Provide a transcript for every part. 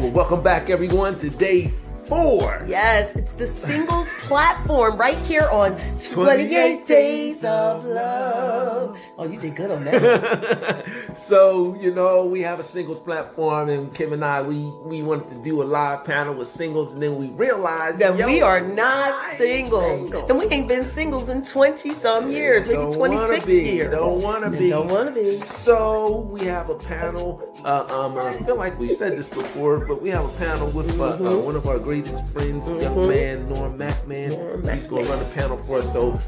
Well, welcome back, everyone, to day 4. Yes, it's the singles platform right here on 28 Days of Love. Oh, you did good on that. So, we have a singles platform, and Kim and I, we wanted to do a live panel with singles, and then we realized that we are not singles. And we ain't been singles in 20-some years, maybe 26 years. Don't want to be. Don't want to be. So, we have a panel. I feel like we said this before, but we have a panel with one of our greatest friends, young man, Norm Macman. He's going to run the panel for us. So,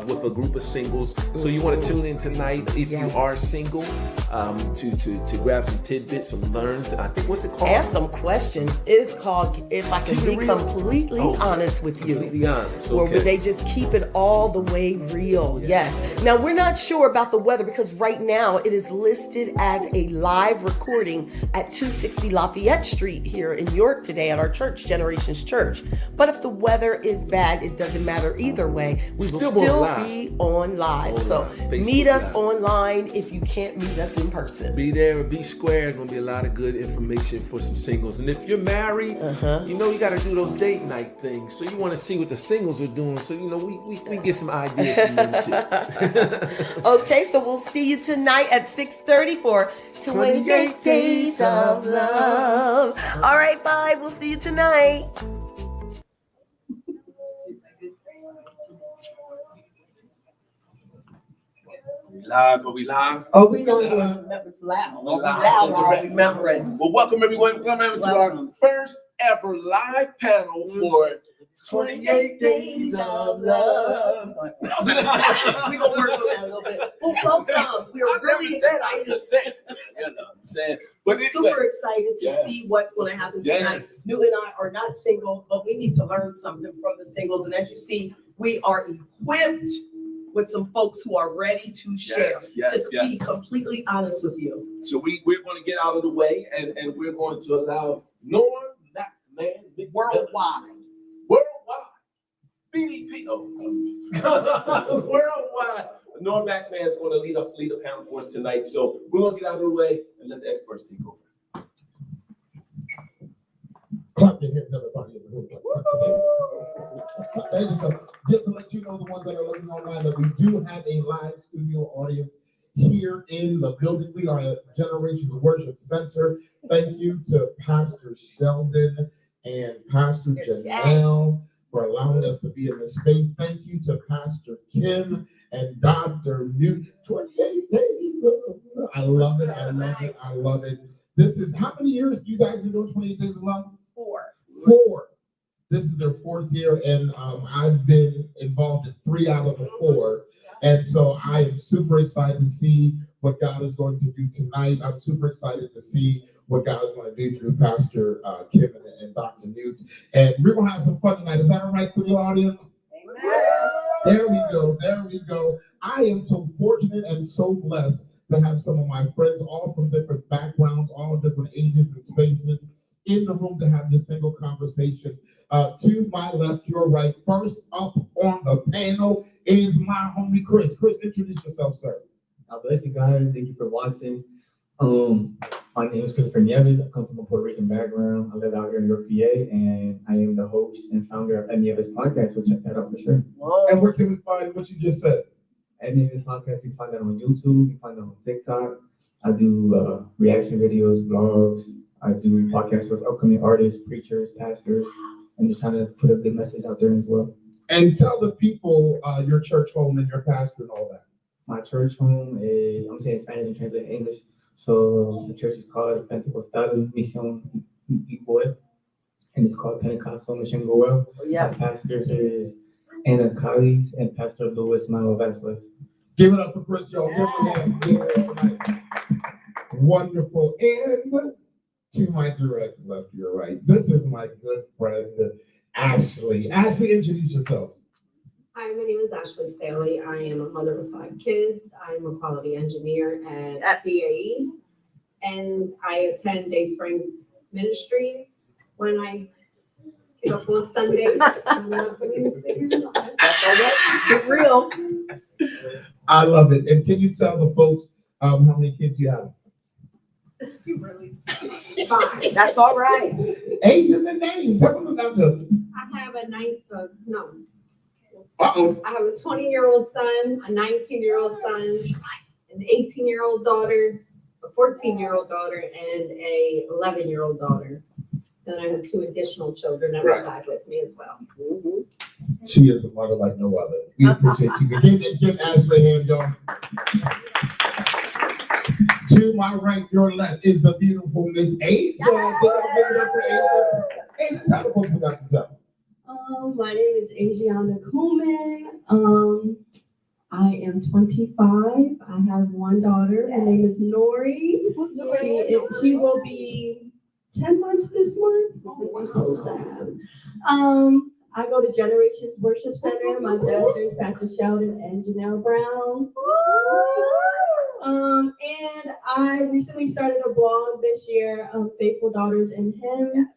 with a group of singles. So, you want to tune in tonight if you are single, to grab some tidbits, some learns. I think, what's it called? Ask some questions. It's called If I Can Be Completely Honest With You. Completely honest. Okay. Where they just keep it all the way real. Yes. Now, we're not sure about the weather because right now it is listed as a live recording at 260 Lafayette Street here in York today at our church, Generations Church. But if the weather is bad, it doesn't matter either way. We will still be on live. So meet us online if you can't meet us in person. Be there and be square. Going to be a lot of good information for some singles. And if you're married, you got to do those date night things. So you want to see what the singles are doing. So, we get some ideas from them too. Okay, so we'll see you tonight at 6:30 for 28 Days of Love. All right, bye. We'll see you tonight. Live, are we live? Oh, we know it's loud. Loud, remembering. Well, welcome everyone. Welcome to our first ever live panel for 28 Days of Love. We're going to work on that a little bit. Well, welcome. We're really excited. We're super excited to see what's going to happen tonight. Newt and I are not single, but we need to learn something from the singles. And as you see, we are equipped with some folks who are ready to share, be completely honest with you. So we're going to get out of the way, and we're going to allow Norm Macman Worldwide. BDP. Worldwide. Norm Macman is going to lead a panel for us tonight. So we're going to get out of the way and let the experts take over. Clap your hands, everybody in the room. There you go. Just to let you know, the ones that are looking online, that we do have a live studio audience here in the building. We are at Generations Worship Center. Thank you to Pastor Sheldon and Pastor Janelle for allowing us to be in this space. Thank you to Pastor Kim and Dr. Newt. 28 days. I love it. I love it. I love it. This is, how many years you guys been doing 28 Days of Love? 4. This is their 4th year, and I've been involved in 3 out of the 4. And so I am super excited to see what God is going to do tonight. I'm super excited to see what God is going to do through Pastor Kim and Dr. Newt. And we're going to have some fun tonight. Is that all right, studio audience? Amen. There we go. There we go. I am so fortunate and so blessed to have some of my friends, all from different backgrounds, all different ages and spaces, in the room to have this single conversation. To my left, your right. First up on the panel is my homie Chris. Chris, introduce yourself, sir. God bless you guys. Thank you for watching. My name is Christopher Nieves. I come from a Puerto Rican background. I live out here in York, PA, and I am the host and founder of Ed Nieves Podcast, so check that out for sure. And where can we find what you just said? Ed Nieves Podcast, you can find that on YouTube, you can find that on TikTok. I do reaction videos, vlogs. I do podcasts with upcoming artists, preachers, pastors, and just trying to put a good message out there as well. And tell the people your church home and your pastor and all that. My church home is, I'm saying Spanish and translate English. So the church is called Pentecostal Misión Igual, and it's called Pentecostal Mission Goel. Yes. My pastors is Ana Callis and Pastor Luis Manuel Vasquez. Give it up for Chris, y'all. Give it up. Wonderful. And to my direct left, your right, this is my good friend, Ashley. Ashley, introduce yourself. Hi, my name is Ashley Staley. I am a mother of 5 kids. I'm a quality engineer at BAE, and I attend Day Springs Ministries when I get up on Sundays. Get real. I love it. And can you tell the folks how many kids you have? You really. Fine, that's all right. Ages and names. Tell them about the. I have a Uh-oh. I have a 20-year-old son, a 19-year-old son, an 18-year-old daughter, a 14-year-old daughter, and a 11-year-old daughter. And I have 2 additional children that Right. reside with me as well. She is a mother like no other. We appreciate you. Give Ashley a hand, y'all. To my right, your left is the beautiful Miss Asia. Give it up for Asia. Asia, tell the folks about yourself. My name is Asiana Kuhlman. I am 25. I have 1 daughter. Her name is Nori. She will be 10 months this month. Oh, so sad. I go to Generations Worship Center. My pastors, Pastor Sheldon and Janelle Brown. And I recently started a blog this year, Faithful Daughters in Him.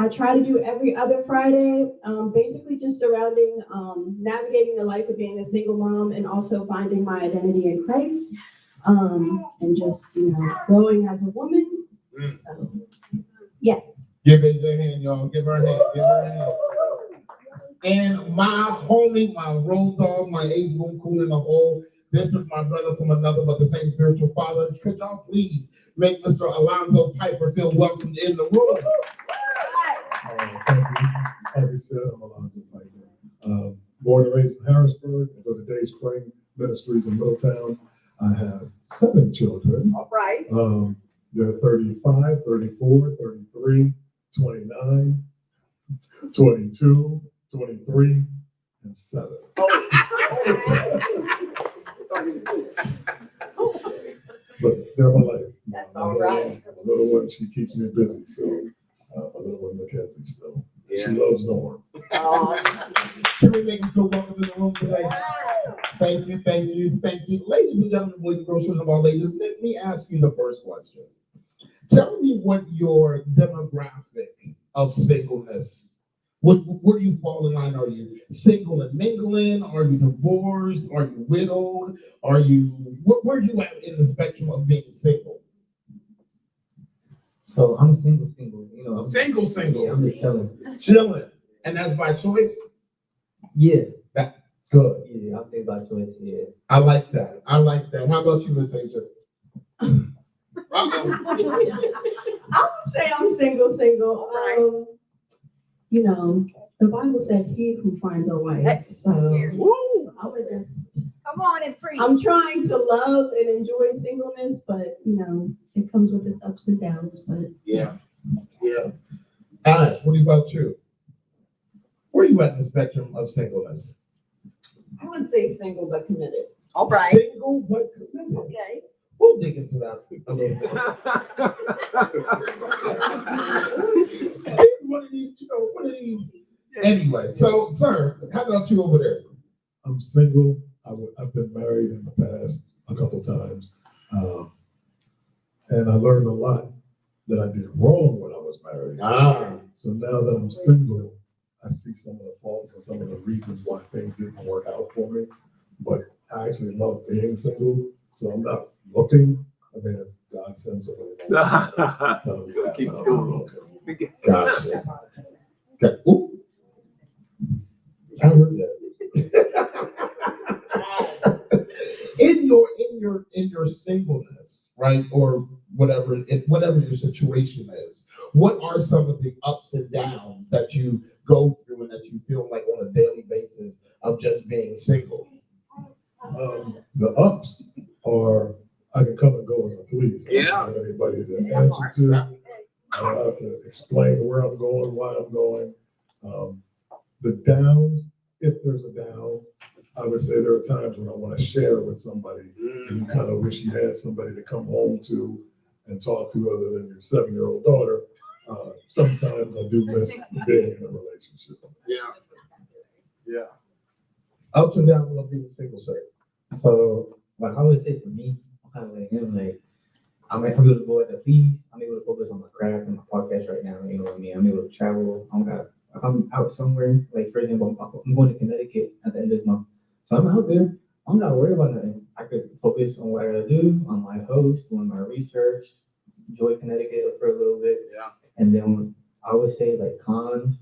I try to do every other Friday, basically just surrounding navigating the life of being a single mom and also finding my identity in Christ. And just, growing as a woman. So, yeah. Give Asia a hand, y'all. Give her a hand. Give her a hand. And my homie, my road dog, my ace boom cool in the hole. This is my brother from another but the same spiritual father. Could y'all please make Mr. Alonzo Piper feel welcomed in the room? Thank you. As you said, I'm Alonzo Piper. Born and raised in Harrisburg. I go to Day Spring Ministries in Middletown. I have 7 children. All right. They're 35, 34, 33, 29, 22, 23, and 7. But they're my life. That's all right. My little one, she keeps me busy, so my little one, Mackenzie, so she loves Norm. Can we make him feel welcome in the room today? Thank you, thank you, thank you. Ladies and gentlemen, boys and girls, children of all ages, let me ask you the first question. Tell me what your demographic of singleness, where do you fall in line? Are you single and mingling? Are you divorced? Are you widowed? Where are you at in the spectrum of being single? So I'm single. Single. Yeah, I'm just chilling. Chilling. And that's by choice? Yeah. Good. Yeah, I'll say by choice, yeah. I like that. How about you, Miss Asia? I would say I'm single. The Bible said he who finds a wife. So I would just Come on and preach. I'm trying to love and enjoy singleness, but it comes with its ups and downs. But Yeah. Ash, what about you? Where are you at in the spectrum of singleness? I would say single but committed. All right. Single but committed. Okay. We'll dig into that a little bit. One of these. Anyway, so sir, how about you over there? I'm single. I've been married in the past a couple times. And I learned a lot that I did wrong when I was married. So now that I'm single, I see some of the faults and some of the reasons why things didn't work out for me. But I actually love being single, so I'm not looking. I mean, if God sends somebody, that'll be that. Keep I'm going. not looking. Gotcha. Okay. Ooh. I heard that. In your singleness, right, or whatever your situation is, what are some of the ups and downs that you go through and that you feel like on a daily basis of just being single? The ups are I can come and go as I please. I don't have anybody to answer to. I don't have to explain where I'm going, why I'm going. The downs, if there's a down, I would say there are times when I want to share with somebody and you kind of wish you had somebody to come home to and talk to other than your 7-year-old daughter. Sometimes I do miss being in a relationship. Yeah. Ups and downs of being single, sir. So, like I would say for me, I'm kind of like him, like I'm able to go as I please. I'm able to focus on my craft and my podcast right now. You know what I mean? I'm able to travel. If I'm out somewhere, like for example, I'm going to Connecticut at the end of this month. So I'm out there. I don't gotta worry about nothing. I could focus on what I gotta do, on my host, doing my research, enjoy Connecticut for a little bit. Yeah. And then I would say like cons,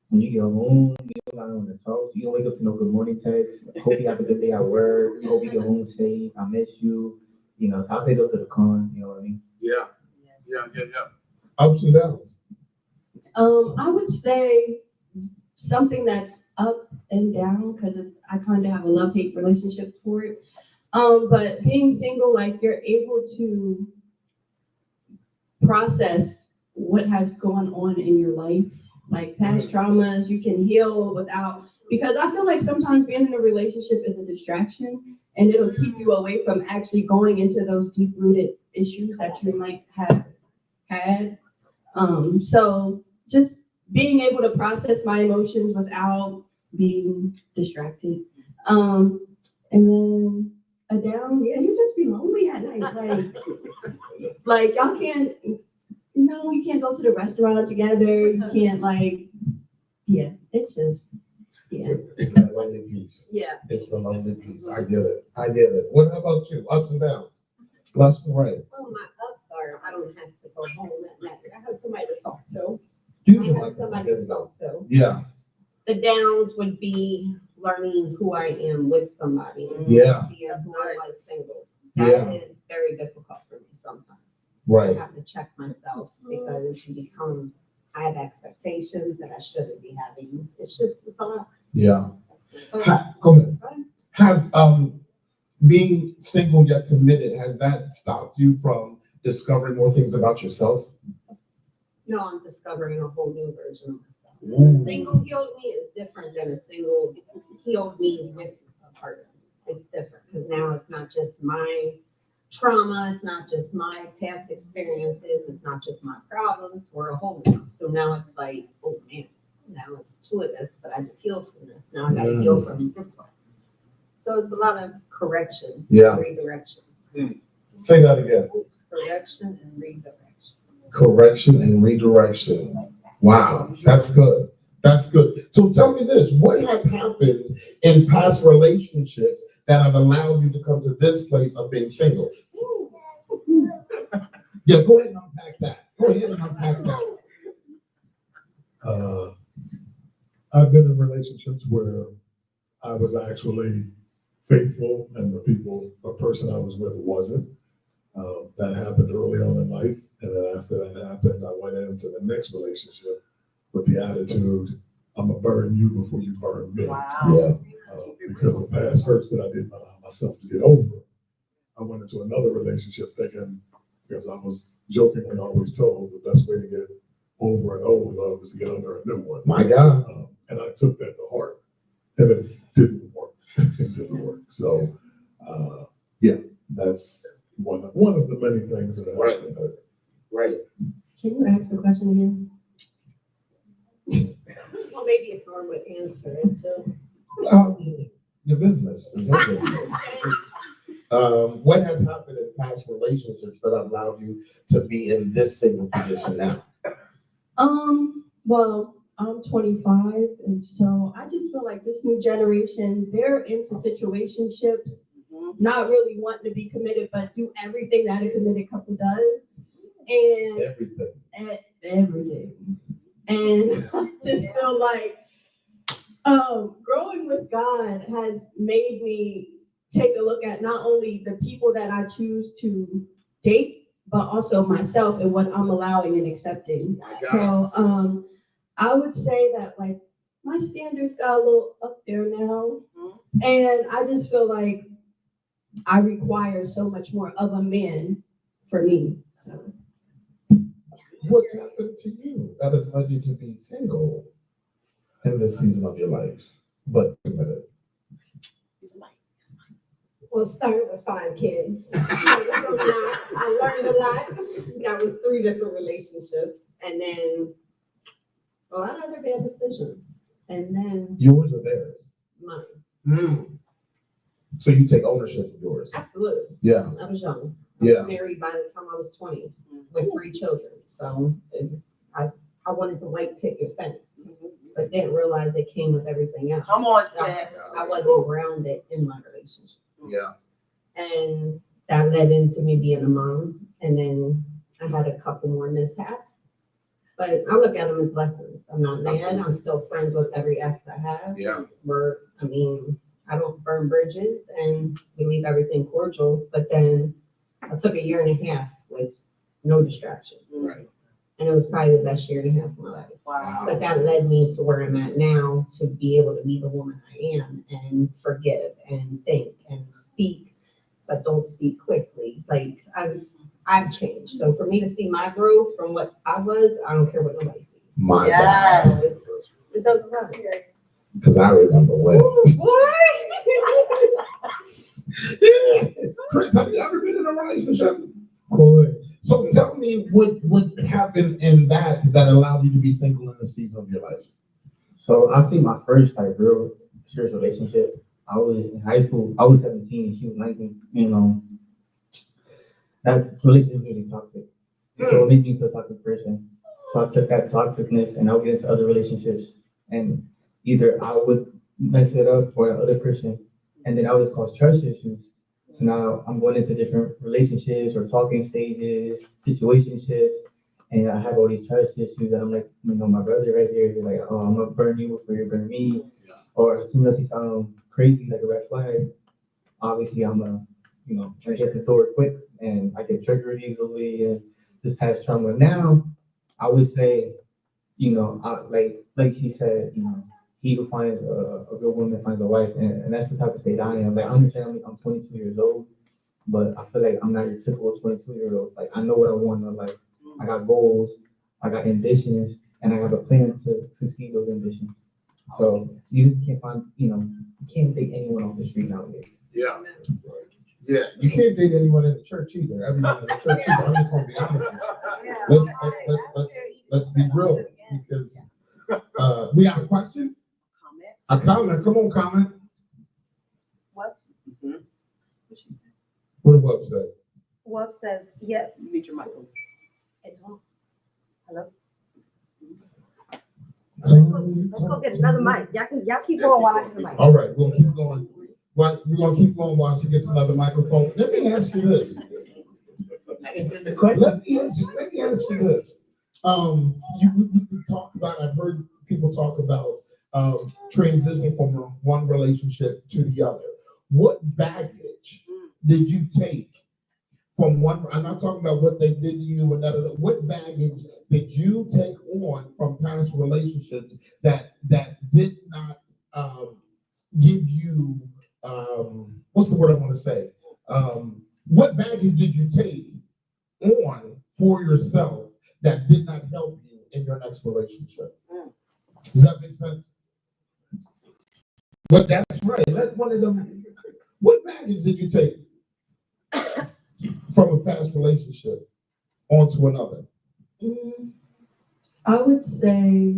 when you get home, you don't got no one to talk to. You don't wake up to no good morning text. Hope you have a good day at work. Hope you get home safe. I miss you. You know, so I'll say those are the cons, you know what I mean? Yeah. Ups and downs. I would say something that's up and down because I kind of have a love-hate relationship for it. But being single, like you're able to process what has gone on in your life, like past traumas. You can heal without, because I feel like sometimes being in a relationship is a distraction and it'll keep you away from actually going into those deep-rooted issues that you might have had. So just being able to process my emotions without being distracted. And then a down, yeah, you just be lonely at night. Like y'all can't, you can't go to the restaurant together. You can't it's just, yeah. It's that lonely piece. Yeah. It's the lonely piece. I get it. What about you? Ups and downs, lefts and rights. Well, my ups are I don't have to go home at night. I have somebody to talk to. You I have somebody to talk to. Yeah. The downs would be learning who I am with somebody. And Yeah. being who I was single. Yeah. That is very difficult for me sometimes. Right. I have to check myself because it can become, I have expectations that I shouldn't be having. It's a lot. Yeah. But- Go ahead. Has being single yet committed, has that stopped you from discovering more things about yourself? No, I'm discovering a whole new version of myself. Ooh. A single healed me is different than a single healed me with a partner. It's different because now it's not just my trauma, it's not just my past experiences, it's not just my problems. We're a whole now. So now it's like, oh man, now it's two of this, but I just healed from this. Now I got to heal from this one. So it's a lot of correction, redirection. Say that again. Correction and redirection. Correction and redirection. Wow, that's good. That's good. So tell me this, what has happened in past relationships that have allowed you to come to this place of being single? Yeah, go ahead and unpack that. I've been in relationships where I was actually faithful and the person I was with wasn't. That happened early on in life. And then after that happened, I went into the next relationship with the attitude, I'm gonna burn you before you burn me. Yeah. Because of past hurts that I didn't allow myself to get over. I went into another relationship thinking, because I was jokingly always told the best way to get over an old love is to get under a new one. My God. And I took that to heart, and it didn't work. It didn't work. So, yeah, that's one of the many things that happened. Right. Can you ask the question again? Well, maybe if Norm would answer it too. Your business. What has happened in past relationships that allowed you to be in this single position now? Well, I'm 25, and so I just feel like this new generation, they're into situationships, not really wanting to be committed, but do everything that a committed couple does. And everything. And I just feel like growing with God has made me take a look at not only the people that I choose to date, but also myself and what I'm allowing and accepting. So I would say that like my standards got a little up there now. And I just feel like I require so much more of a man for me. So. What's happened to you that has led you to be single in this season of your life, but committed? Well, started with 5 kids. I learned a lot. That was 3 different relationships. And then a lot of other bad decisions. And then Yours or theirs? mine. So you take ownership of yours? Absolutely. Yeah. I was young. I Yeah. was married by the time I was 20 with 3 children. So I wanted the white picket fence, but didn't realize it came with everything else. Come on, So sis. I wasn't grounded in my relationship. Yeah. And that led into me being a mom. And then I had a couple more mishaps. But I look at them as lessons. I'm not mad. I'm still friends with every ex I have. Yeah. I don't burn bridges and we leave everything cordial. But then I took a year and a half with no distractions. Right. And it was probably the best year and a half of my life. Wow. But that led me to where I'm at now, to be able to be the woman I am and forgive and think and speak, but don't speak quickly. Like I've changed. So for me to see my growth from what I was, I don't care what nobody sees. My Yes. God. It doesn't matter. Because I remember when. Yeah. Chris, have you ever been in a relationship? Good. So tell me what happened in that allowed you to be single in the season of your life. So I see my first like real serious relationship. I was in high school. I was 17 and she was 19. That relationship was really toxic. So it made me into a toxic person. So I took that toxicness and I would get into other relationships and either I would mess it up or the other person, and then I would just cause trust issues. So now I'm going into different relationships or talking stages, situationships, and I have all these trust issues. And I'm like, my brother right here, he's like, oh, I'm gonna burn you before you burn me. Yeah. Or as soon as he sounds crazy, like a red flag, obviously I'm gonna, I get the door quick and I get triggered easily and this past trauma. Now, I would say, like she said, he who finds a good woman finds a wife, and that's the type of state I am. Like, I understand I'm 22 years old, but I feel like I'm not your typical 22-year-old. Like, I know what I want in life. I got goals, I got ambitions, and I have a plan to succeed those ambitions. So you just can't find, you can't date anyone off the street nowadays. Yeah. Yeah. You can't date anyone in the church either. Everyone in the church either. I'm just gonna be honest with you. Let's be real, because we have a question. A comment. Come on, comment. What? What did Wub say? Wub says, yes, You need your microphone. it's on. Hello? Um, Let's go get another mic. Y'all keep going while I get the mic. All right, we'll keep going. But we're gonna keep going while she gets another microphone. Let me ask you this. Let me ask you this. You talked about, I've heard people talk about transitioning from one relationship to the other. What baggage did you take from one? I'm not talking about what they did to you and that. What baggage did you take on from past relationships that did not give you what's the word I want to say? What baggage did you take on for yourself that did not help you in your next relationship? Does that make sense? But that's right. Let one of them. What baggage did you take from a past relationship onto another? I would say,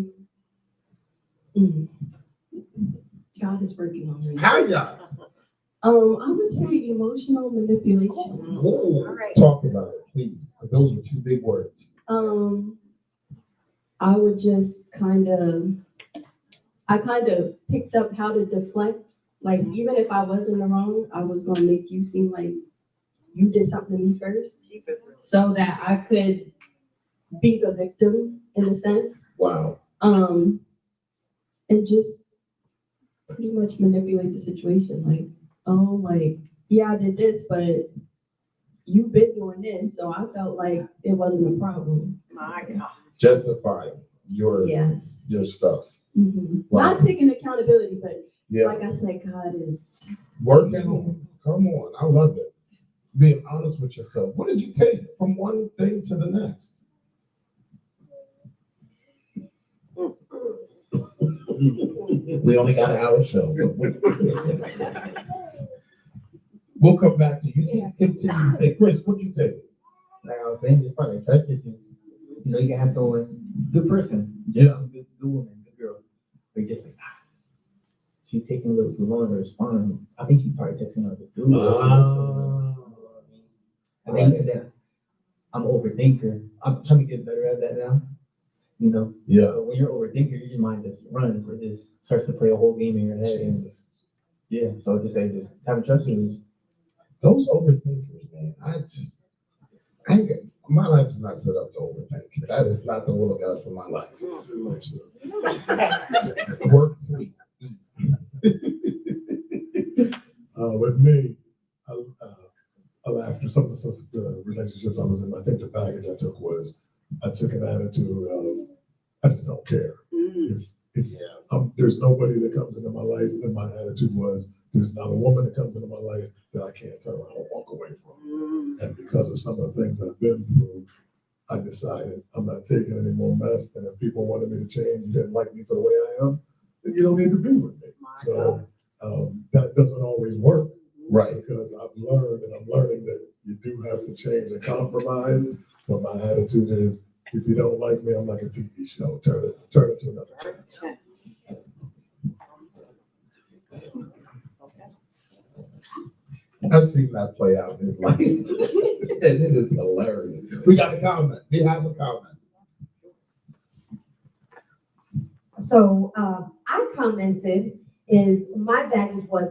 God is working on me. How y'all? I would say emotional manipulation. Ooh, All right. talk about it, please. Because those are two big words. I would just kind of picked up how to deflect. Like, even if I was in the wrong, I was going to make you seem like you did something to me first, so that I could be the victim in a sense. Wow. And just pretty much manipulate the situation. Like, oh, like, yeah, I did this, but you've been doing this, so I felt like it wasn't a problem. My God. Justify your Yes. your stuff. Wow. Not taking accountability, but Yeah. like I said, God is Working on. Come on. I love it. Being honest with yourself. What did you take from one thing to the next? We only got an hour show. We'll come back to you. You can continue. Hey, Chris, what did you take? Like I was saying, it's probably trust issues. You can have someone, good person, Yeah. good woman, good girl, but just like, she's taking a little too long to respond. I think she's probably texting another dude. And then I'm an overthinker. I'm trying to get better at that now. Yeah. But when you're an overthinker, your mind just runs. It just starts to play a whole game in your head. And, Jesus. yeah. So just having trust issues. those overthinkers, man, my life is not set up to overthink. That is not the will of God for my life. Work, sleep, eat. With me, after some of the relationships I was in, I think the baggage I took was I took an attitude of I just don't care. If there's nobody that comes into my life, then my attitude was there's not a woman that comes into my life that I can't turn around and walk away from. And because of some of the things I've been through, I decided I'm not taking any more mess. And if people wanted me to change, you didn't like me for the way I am, then you don't need to be with me. So that doesn't always work. Right. Because I've learned and I'm learning that you do have to change and compromise. But my attitude is, if you don't like me, I'm like a TV show. Turn it to another channel. I've seen that play out in his life. And it is hilarious. We got a comment. We have a comment. So I commented is my baggage was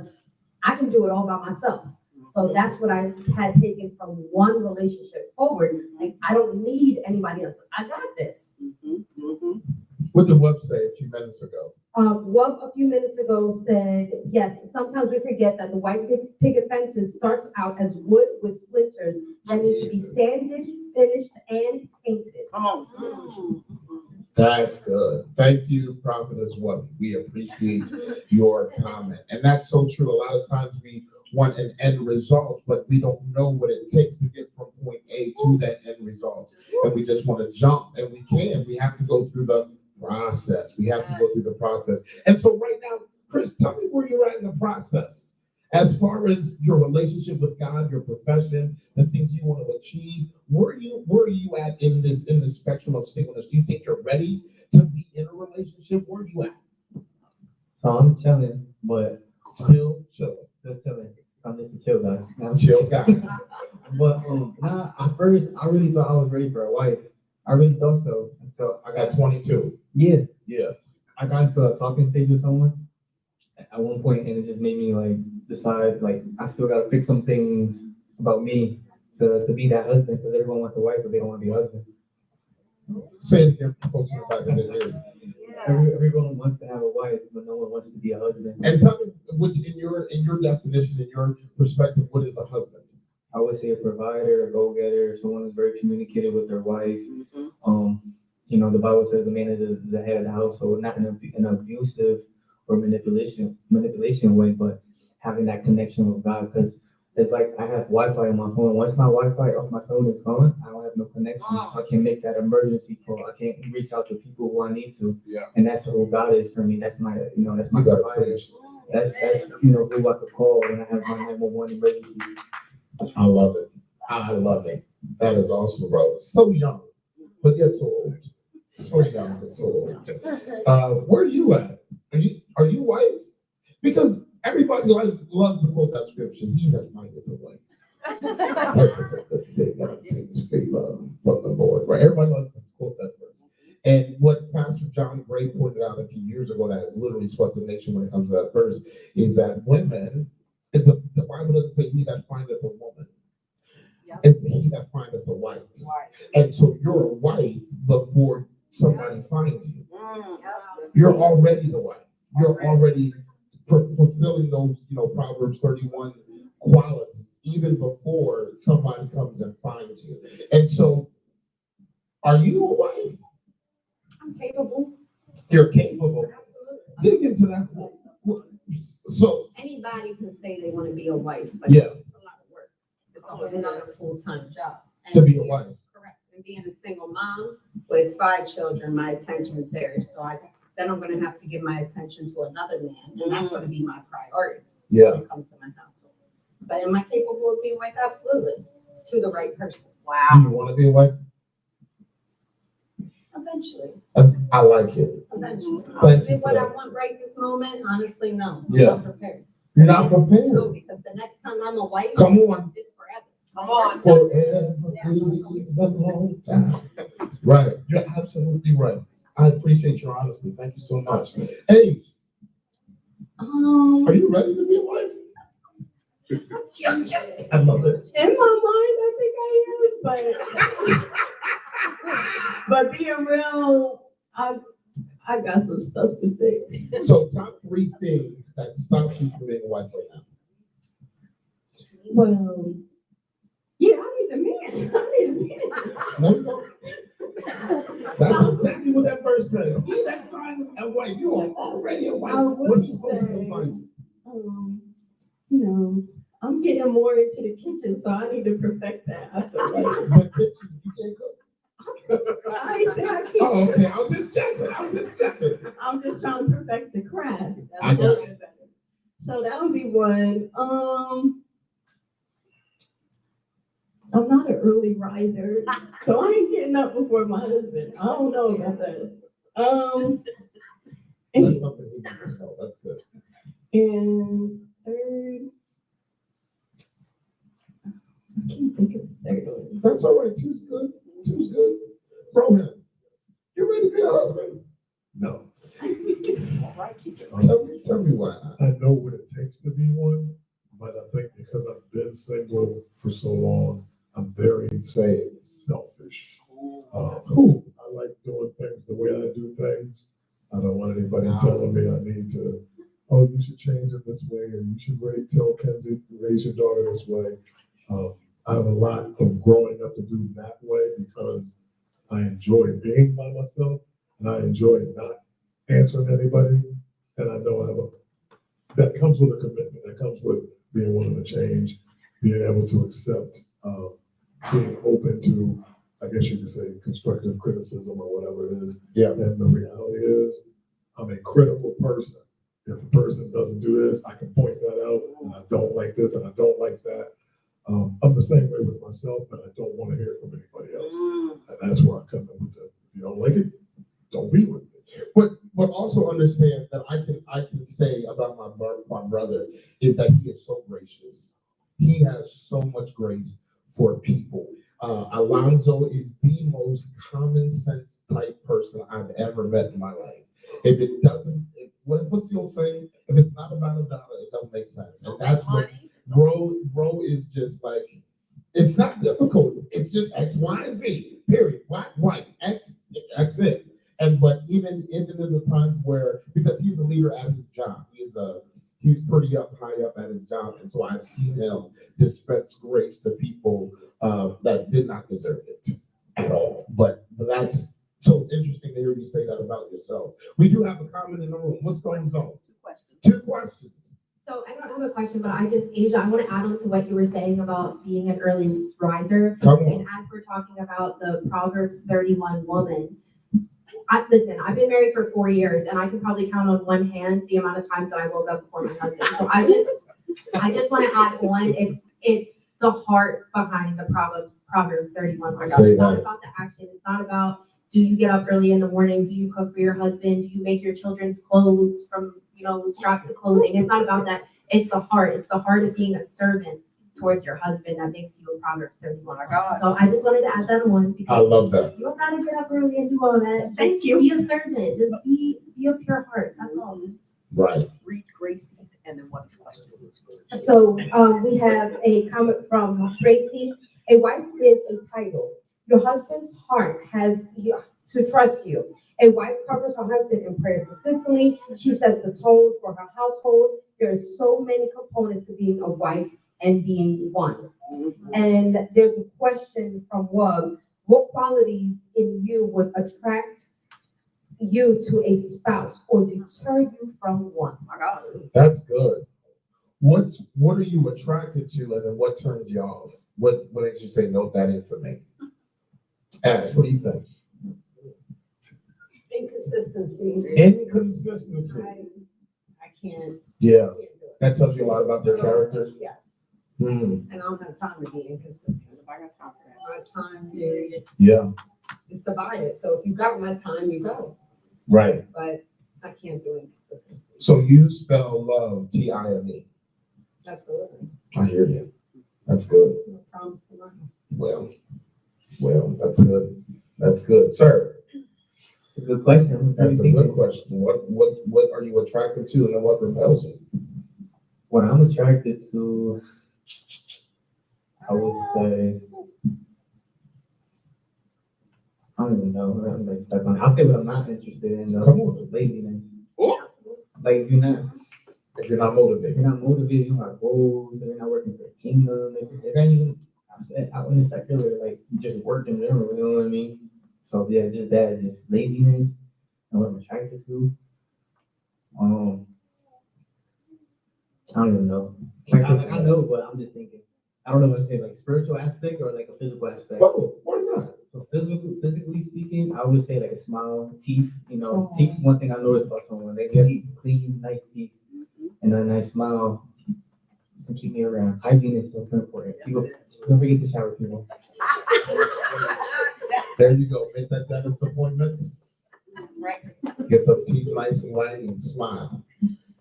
I can do it all by myself. So that's what I had taken from one relationship forward. Like I don't need anybody else. I got this. What did Webb say a few minutes ago? Wub a few minutes ago said, yes, sometimes we forget that the white picket fences starts out as wood with splinters that need to be sanded, finished, and painted. Come on. That's good. Thank you, Prophetess Wubby. We appreciate your comment. And that's so true. A lot of times we want an end result, but we don't know what it takes to get from point A to that end result. And we just want to jump, and we can. We have to go through the process. We have to go through the process. And so right now, Chris, tell me where you're at in the process. As far as your relationship with God, your profession, the things you want to achieve, where are you at in the spectrum of singleness? Do you think you're ready to be in a relationship? Where are you at? So I'm chilling, but Still chilling. still chilling. I'm just a chill guy. I'm chill guy. But at first, I really thought I was ready for a wife. I really thought so. Until I At got 22. yeah. Yeah. I got into a talking stage with someone at one point, and it just made me like decide like I still gotta fix some things about me to be that husband, because everyone wants a wife, but they don't want to be a husband. Say it again, folks in the back of the ear. Everyone wants to have a wife, but no one wants to be a husband. And tell me, in your definition, in your perspective, what is a husband? I would say a provider, a go-getter, someone who's very communicative with their wife. You know, the Bible says the man is the head of the household, not in an abusive or manipulation way, but having that connection with God. Because it's like I have Wi-Fi on my phone. Once my Wi-Fi off my phone is gone, I don't have no connection. So I can't make that emergency call. I can't reach out to people who I need to. Yeah. And that's who God is for me. That's my, that's my You gotta provider. preach. That's who I could call when I have my 911 emergency. I love it. I love it. That is awesome, bro. So young, but yet so old. So young, but so old. Where are you at? Are you white? Because everybody loves to quote that scripture. He that findeth a wife. They gotta take his favor from the Lord. Right? Everybody loves to quote that verse. And what Pastor John Gray pointed out a few years ago that has literally swept the nation when it comes to that verse is that women, the Bible doesn't say he that findeth a woman. It's he that findeth a wife. And so you're a wife before somebody finds you. You're already the wife. You're already fulfilling those, Proverbs 31 qualities even before somebody comes and finds you. And so, are you a wife? I'm capable. You're capable. Absolutely. Dig into that. So, Anybody can say they want to be a wife, but yeah, it's a lot of work. It's always not a full-time job. And to be a wife. Correct. And being a single mom with 5 children, my attention is there. So then I'm going to have to give my attention to another man, and that's going to be my priority Yeah. when it comes to my household. But am I capable of being a wife? Absolutely. To the right person. Do you want to be a wife? Eventually. I like it. Eventually. Thank you Is for what I that. want right this moment? Honestly, no. I'm Yeah. not prepared. You're not No, prepared. because the next time I'm a wife, Come on. it's forever. Come on. Forever is a long time. Right. You're absolutely right. I appreciate your honesty. Thank you so much. Hey, are you ready to be a wife? I love it. In my mind, I think I am, but being real, I got some stuff to fix. So top 3 things that stop you from being a wife right now. Well, yeah, I need a man. I need a man. No, you don't. That's exactly what that verse says. He that finds a wife, you are already a wife. I What would are you supposed to say- do find? You know, I'm getting more into the kitchen, so I need to perfect that. I feel like. But kitchen, you can't cook. I ain't say I can't. Oh, okay. I was just checking. I'm just trying to perfect the craft. I got it. So that would be one. I'm not an early riser, so I ain't getting up before my husband. I don't know about that. That's something he needs to know. That's good. And third, I can't think of the third one. That's all right. Two's good. Rohan, you ready to be a husband? No. Tell me why. I know what it takes to be one, but I think because I've been single for so long, I'm very selfish. I like doing things the way I do things. I don't want anybody telling me I need to, oh, you should change it this way, or you should tell Kenzie to raise your daughter this way. I have a lot of growing up to do that way because I enjoy being by myself and I enjoy not answering anybody. And I know that comes with a commitment. That comes with being willing to change, being able to accept, being open to, I guess you could say, constructive criticism or whatever it is. Yeah. And the reality is, I'm a critical person. If a person doesn't do this, I can point that out, and I don't like this, and I don't like that. I'm the same way with myself, but I don't want to hear it from anybody else. And that's where I come in with the, if you don't like it, don't be with it. But also understand that I can say about my brother is that he is so gracious. He has so much grace for people. Alonzo is the most common sense type person I've ever met in my life. If it doesn't, what's the old saying? If it's not about $1, it don't make sense. And that's what bro is just like. It's not difficult. It's just X, Y, and Z. Period. White, X. That's it. But even in the times where, because he's a leader at his job, he's pretty high up at his job, and so I've seen him dispense grace to people that did not deserve it at all. But that's so it's interesting to hear you say that about yourself. We do have a comment in the room. What's going on? 2 questions. So I don't have a question, but Asia, I want to add on to what you were saying about being an early riser. Come on. And as we're talking about the Proverbs 31 woman, listen, I've been married for 4 years, and I can probably count on one hand the amount of times that I woke up before my husband. So I just want to add on. It's the heart behind the Proverbs 31 woman. It's not about the action. It's not about, do you get up early in the morning? Do you cook for your husband? Do you make your children's clothes from, straps of clothing? It's not about that. It's the heart. It's the heart of being a servant towards your husband that makes you a Proverbs 31. Oh my God. So I just wanted to add that on. I love that. You don't gotta get up early and do all that. Thank you. Be a servant. Just be a pure heart. That's all. Right. Read Gracie's and then what's the question? So we have a comment from Tracy. A wife is a title. Your husband's heart has to trust you. A wife covers her husband in prayer consistently. She sets the tone for her household. There are so many components to being a wife and being one. And there's a question from Wub. What qualities in you would attract you to a spouse or deter you from one? My God. That's good. What are you attracted to, and then what turns you off? What makes you say, no, that ain't for me? Ash, what do you think? Inconsistency. Inconsistency. I can't. Yeah, do it. that tells you a lot about their character. Yes, Hmm. and I don't have time to be inconsistent. If I got time for that, my time is divided. So if you got my time, you go. Right. But I can't do inconsistency. So you spell love Time. Absolutely. I hear you. That's good. There's no promise to mine. Well, that's good. That's good, sir. It's a good question. That's a good question. What are you attracted to, and then what repels you? What I'm attracted to, I would say, I don't even know. I'm like stuck on. I'll say what I'm not interested in though. Come on. Laziness. Oh. Like if you're not motivated. you're not motivated, you don't have goals, and you're not working for the kingdom. If ain't even, I said I wouldn't say earlier, like you just work in general, you know what I mean? So yeah, just that, just laziness and what I'm attracted to. I don't even know. Like I know, but I'm just thinking. I don't know what to say, like spiritual aspect or like a physical aspect. Oh, why not? So physically speaking, I would say like a smile, teeth. You know, teeth's one thing I noticed about someone. They have clean, nice teeth, and a nice smile to keep me around. Hygiene is so important. People, don't forget to shower, people. There you go. Make that dentist appointment. Get the teeth nice and white and smile.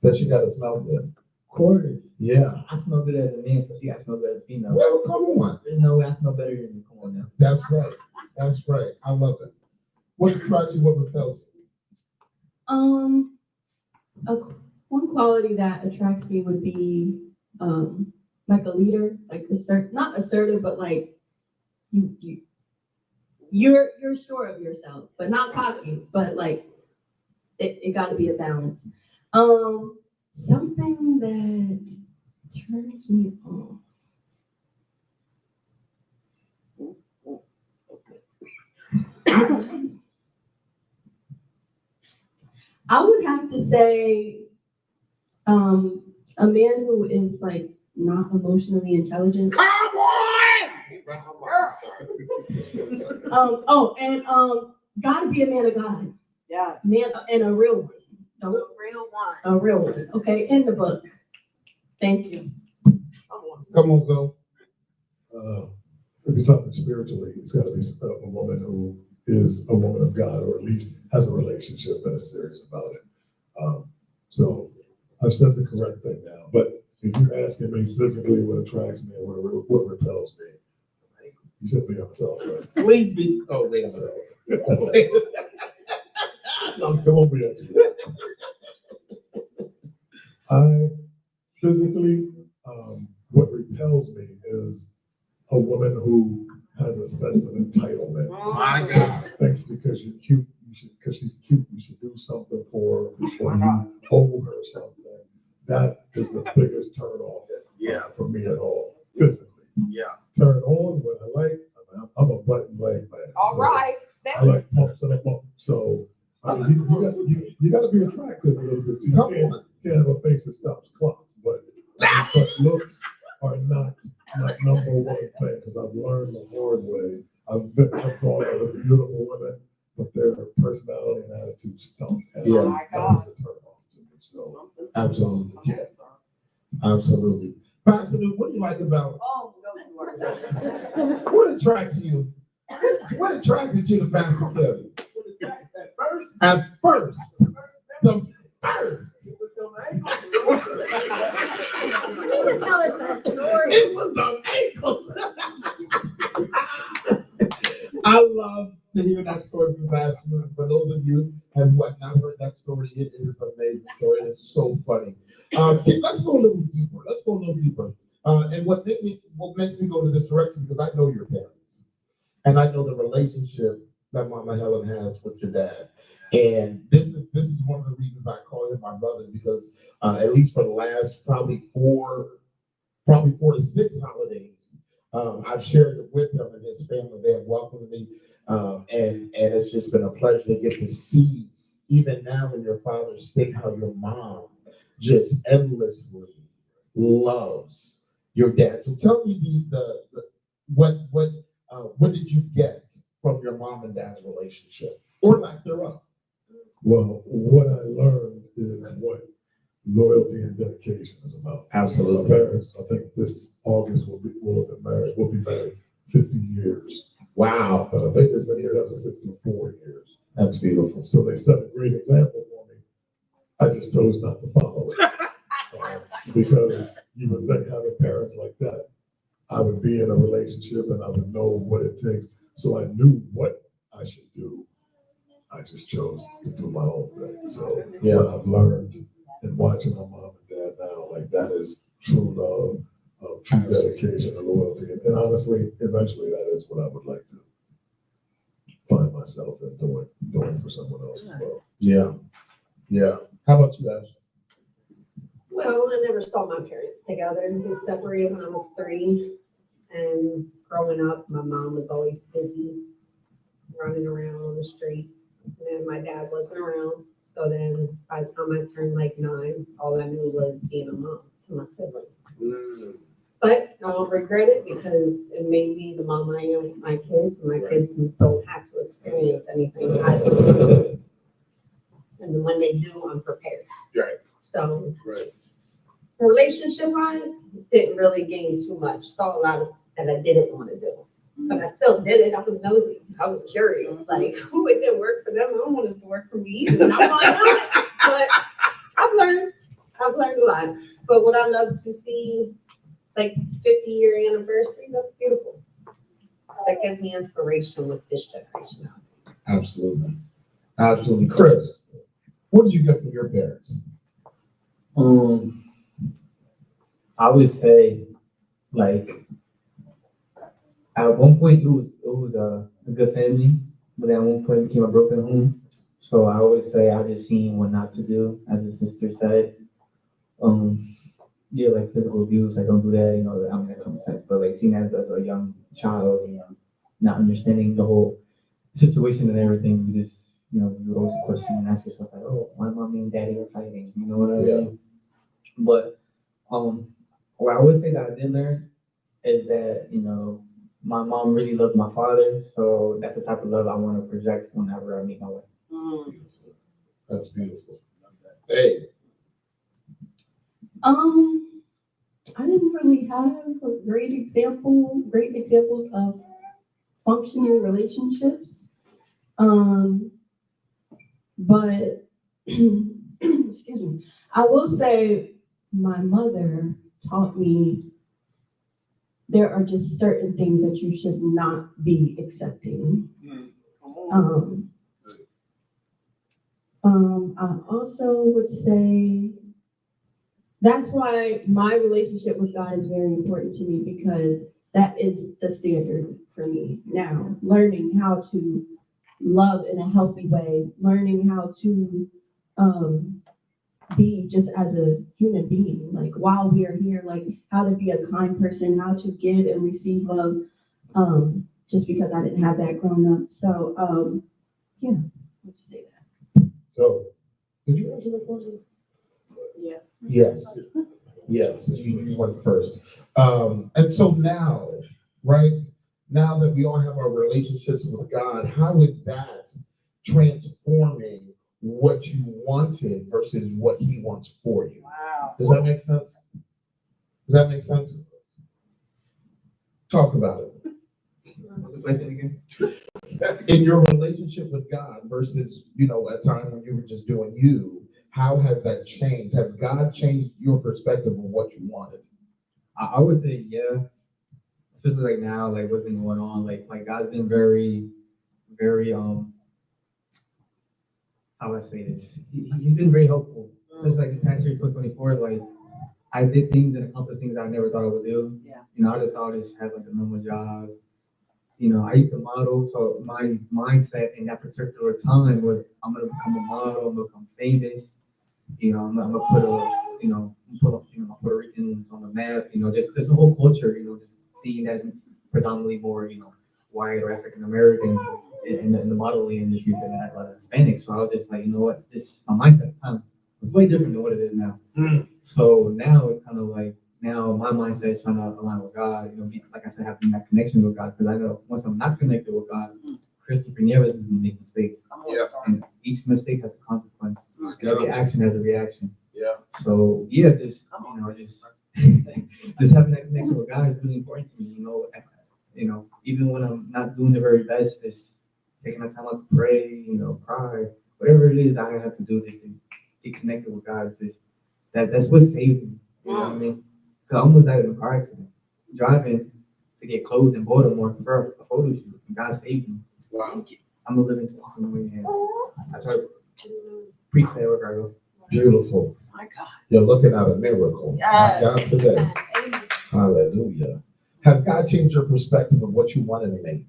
Then she got to smell good. Of course. Yeah. I smell good as a man, so she got to smell good as a female. Well, come on. There's no way I smell better than you. Come on now. That's right. That's right. I love it. What attracts you? What repels you? One quality that attracts me would be like a leader, like not assertive, but like you're sure of yourself, but not cocky, but like it got to be a balance. Something that turns me on. I would have to say a man who is like not emotionally intelligent. Come on! Gotta be a man of God. Yeah. Man, and a real one. Don't, Real one. a real one. Okay, in the book. Thank you. Come on, Zoe. If you're talking spiritually, it's got to be a woman who is a woman of God, or at least has a relationship that is serious about it. So I've said the correct thing now. But if you're asking me physically what attracts me and what repels me, you said be yourself, right? Please be. Oh, wait a minute. No, it won't be actually. I physically, what repels me is a woman who has a sense of entitlement. My God. Thanks, because you're cute. Because she's cute, you should do something for her, or you owe her something. That is the biggest turn off. Yeah. For me at all, physically. Yeah. Turn on what I like. I'm a button leg man. All right. I like pumps and a bump. So I mean, you got to be attractive a little bit. You can't have a face that stops clocks, but looks are not number one thing, because I've learned the hard way. I've gone out with beautiful women, but their personality and attitude stunk. And Yeah. that was a turn off to me. So Absolutely. yeah. Absolutely. Pastor Luke, what do you like about? Oh, no, you are. What attracts you? What attracted you to Pastor Kelly? At first. The first. You can tell us that story. It was the ankles. I love to hear that story from Pastor Luke. For those of you who have not heard that story, it is an amazing story. It's so funny. Let's go a little deeper. And what makes me go to this direction, because I know your parents, and I know the relationship that Mama Helen has with your dad. And this is one of the reasons I call him my brother, because at least for the last probably four to six holidays, I've shared it with him and his family. They have welcomed me, and it's just been a pleasure to get to see, even now in your father's state, how your mom just endlessly loves your dad. So tell me what did you get from your mom and dad's relationship, or lack thereof? Well, what I learned is what loyalty and dedication is about. Absolutely. My parents, I think this August will be married 50 years. Wow. I think it's been here, that was 54 years. That's beautiful. So they set a great example for me. I just chose not to follow it. Because you would think having parents like that, I would be in a relationship and I would know what it takes. So I knew what I should do. I just chose to do my own thing. So what I've learned in watching my mom and dad now, like that is true love. of true dedication and loyalty. And honestly, eventually that is what I would like to find myself in doing for someone else as well. Yeah. Yeah. How about you, Ash? Well, I never saw my parents together. They separated when I was 3. And growing up, my mom was always busy running around on the streets. And then my dad wasn't around. So then by the time I turned like 9, all I knew was being a mom to my siblings. But I don't regret it because it made me the mom I am with my kids. And my kids don't have to experience anything I experienced. And then when they do, I'm prepared. Right. So Right. relationship-wise, didn't really gain too much. Saw a lot of that I didn't want to do. But I still did it. I was nosy. I was curious. Like, who it didn't work for them? I don't want it to work for me either. And I'm like, no. But I've learned a lot. But would I love to see like 50-year anniversary? That's beautiful. That gives me inspiration with this generation. Absolutely. Absolutely. Chris, what did you get from your parents? I would say, like, at one point it was a good family, but then at one point it became a broken home. So I always say I just seen what not to do, as the sister said. Yeah, like physical abuse, like don't do that, you know, I mean that common sense, but like seeing as a young child, you know, not understanding the whole situation and everything, you just, you know, you always question and ask yourself like, oh, why mommy and daddy are fighting? You know what I mean? But what I would say that I did learn is that, you know, my mom really loved my father, so that's the type of love I want to project whenever I meet my wife. That's beautiful. Hey. I didn't really have a great examples of functioning relationships. But excuse me, I will say my mother taught me there are just certain things that you should not be accepting. I also would say that's why my relationship with God is very important to me, because that is the standard for me now. Learning how to love in a healthy way, learning how to be just as a human being, like while we are here, like how to be a kind person, how to give and receive love, just because I didn't have that growing up. So, yeah, let's say that. So, did you answer that question? Yeah. Yes. Yes, you went first. And so now, right, now that we all have our relationships with God, how is that transforming what you wanted versus what He wants for you? Wow. Does that make sense? Does that make sense? Talk about it. What's the question again? In your relationship with God versus, you know, a time when you were just doing you, how has that changed? Has God changed your perspective of what you wanted? I would say, yeah. Especially like now, like what's been going on, like God's been very, very how do I say this? He's been very helpful. Just like this past year, 2024, like I did things and accomplished things I never thought I would do. Yeah. You know, I just thought I just had like a normal job. You know, I used to model, so my mindset in that particular time was I'm gonna become a model, I'm gonna become famous. You know, I'm gonna put my Puerto Ricans on the map. You know, just the whole culture. You know, just seeing as predominantly more, you know, white or African American in the modeling industry than that Hispanic. So I was just like, you know what, my mindset at the time was way different than what it is now. So now it's kind of like, now my mindset is trying to align with God, you know, like I said, having that connection with God, because I know once I'm not connected with God, Christopher Nieves is gonna make mistakes. Yeah. And each mistake has a consequence. Yeah. Every action has a reaction. Yeah. So yeah, just having that connection with God is really important to me. You know, even when I'm not doing the very best, just taking that time out to pray, you know, cry, whatever it is I have to do just to get connected with God. Just that's what saved me. You know what I mean? Because I almost died in a car accident, driving to get clothes in Baltimore for a photo shoot. And God saved me. Wow. I'm a living testimony, and I try to preach that wherever I go. Beautiful. My God. You're looking at a miracle. Yes. God today. Hallelujah. Has God changed your perspective of what you wanted to make?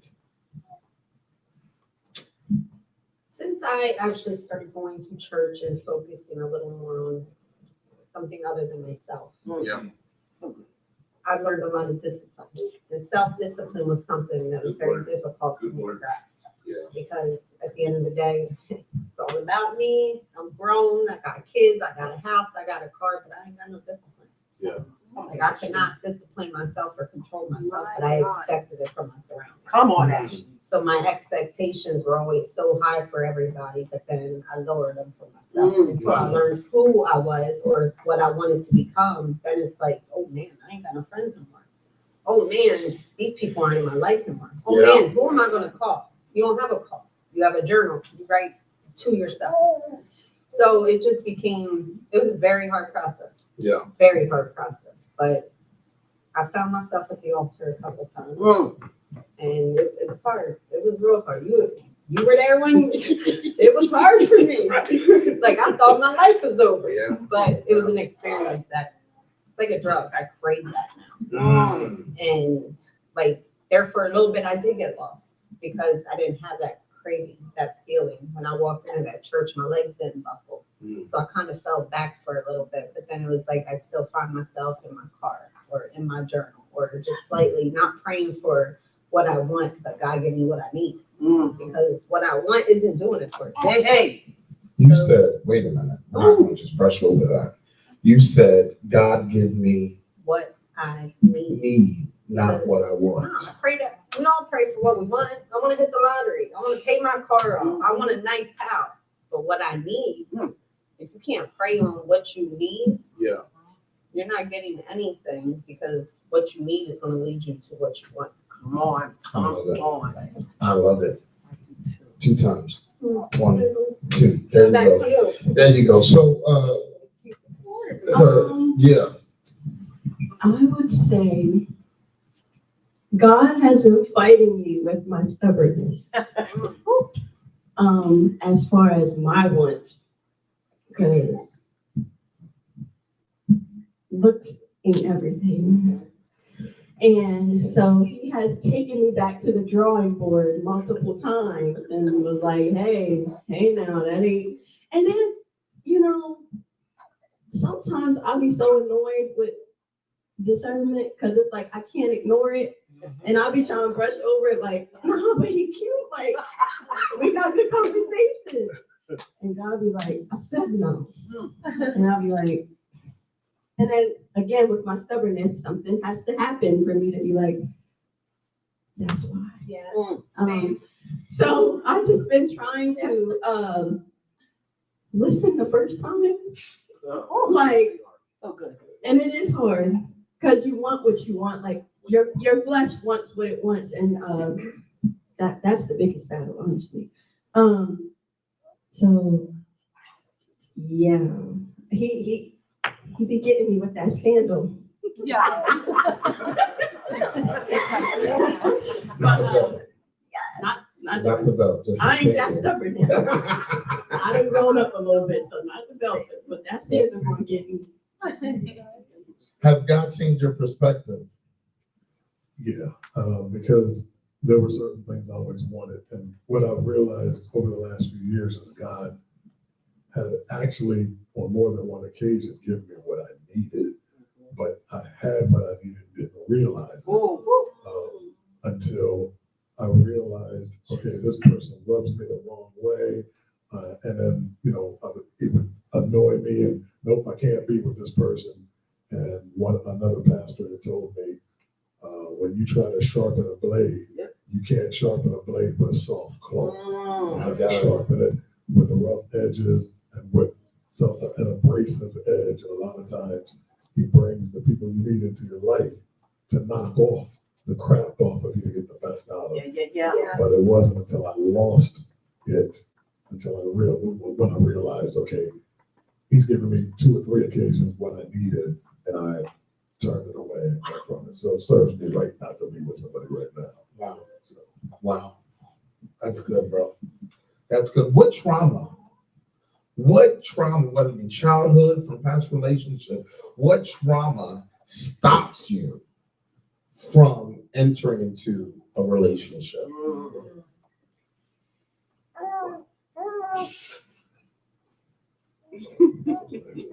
Since I actually started going to church and focusing a little more on something other than myself, Yeah. I've learned a lot of discipline. And self-discipline was something that was very difficult for me to grasp. Yeah. Because at the end of the day, it's all about me. I'm grown, I got kids, I got a house, I got a car, but I ain't got no discipline. Yeah. Like I could not discipline myself or control myself, but I expected it from my surroundings. Come on, Ashley. So my expectations were always so high for everybody, but then I lowered them for myself until I learned who I was or what I wanted to become. Then it's like, oh man, I ain't got no friends no more. Oh man, these people aren't in my life no more. Oh man, who am I gonna call? You don't have a call. You have a journal. You write to yourself. So it just became, it was a very hard process. Yeah. Very hard process. But I found myself at the altar a couple times. And it was hard. It was real hard. You were there when it was hard for me. Like I thought my life was over. Yeah. But it was an experience that it's like a drug. I crave that now. And like there for a little bit I did get lost because I didn't have that craving, that feeling. When I walked into that church, my legs didn't buckle. So I kind of fell back for a little bit, but then it was like I'd still find myself in my car or in my journal or just slightly not praying for what I want, but God give me what I need. Because what I want isn't doing it for me. Hey. You said, wait a minute, I'm not gonna just brush over that. You said, God give me What I need. me, not what I want. No, I pray that we all pray for what we want. I want to hit the lottery. I want to pay my car off. I want a nice house. But what I need, if you can't pray on what you need, Yeah. you're not getting anything because what you need is going to lead you to what you want. Come on. I love it. Come on. I love it. 2 times. Mm. 1, 2. There you Back go. to you. There you go. So, yeah. I would say God has been fighting me with my stubbornness. As far as my wants, because looks in everything. And so he has taken me back to the drawing board multiple times and was like, hey now, that ain't, and then, sometimes I'll be so annoyed with discernment because it's like I can't ignore it. And I'll be trying to brush over it like, no, but he cute, like we got good conversation. And God be like, I said no. And I'll be like, and then again with my stubbornness, something has to happen for me to be like, that's why. Yeah. So I've just been trying to listen the first time. Like, So good. and it is hard because you want what you want. Like your flesh wants what it wants, and that's the biggest battle, honestly. So yeah, he be getting me with that scandal. Yeah. Not the belt. Just I ain't that stubborn now. I done grown up a little bit, so not the belt, but that scandal gonna get me. Has God changed your perspective? Yeah, because there were certain things I always wanted. And what I've realized over the last few years is God had actually, on more than one occasion, given me what I needed, but I had what I needed and didn't realize it until I realized, okay, this person rubs me the wrong way. And then, it would annoy me and nope, I can't be with this person. And another pastor had told me, when you try to sharpen a blade, you can't sharpen a blade with a soft claw. You have to sharpen it with the rough edges and with an abrasive edge. And a lot of times he brings the people you need into your life to knock off the crap off of you to get the best out of it. Yeah. But it wasn't until I lost it, when I realized, okay, he's given me 2 or 3 occasions what I needed, and I turned it away and went from it. So it serves me right not to be with somebody right now. Wow. Wow. That's good, bro. That's good. What trauma, whether it be childhood, from past relationship, what trauma stops you from entering into a relationship?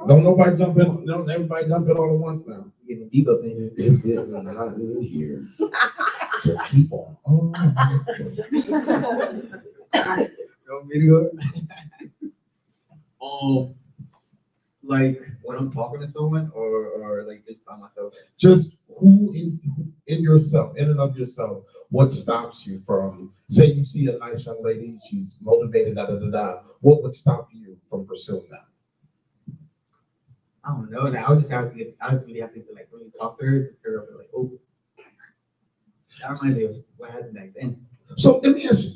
Don't nobody jump in. Don't everybody jump in all at once now. Getting deep up in here. It's getting hot in here. So keep on. Oh, Go video. Like when I'm talking to someone, or like just by myself. just who in yourself, in and of yourself, what stops you from, say you see a nice young lady, she's motivated, da da da da. What would stop you from pursuing that? I don't know. Like, I would just have to get. I just really have to like really talk to her to figure out like, oh, that reminds me of what happened back then. So let me ask you,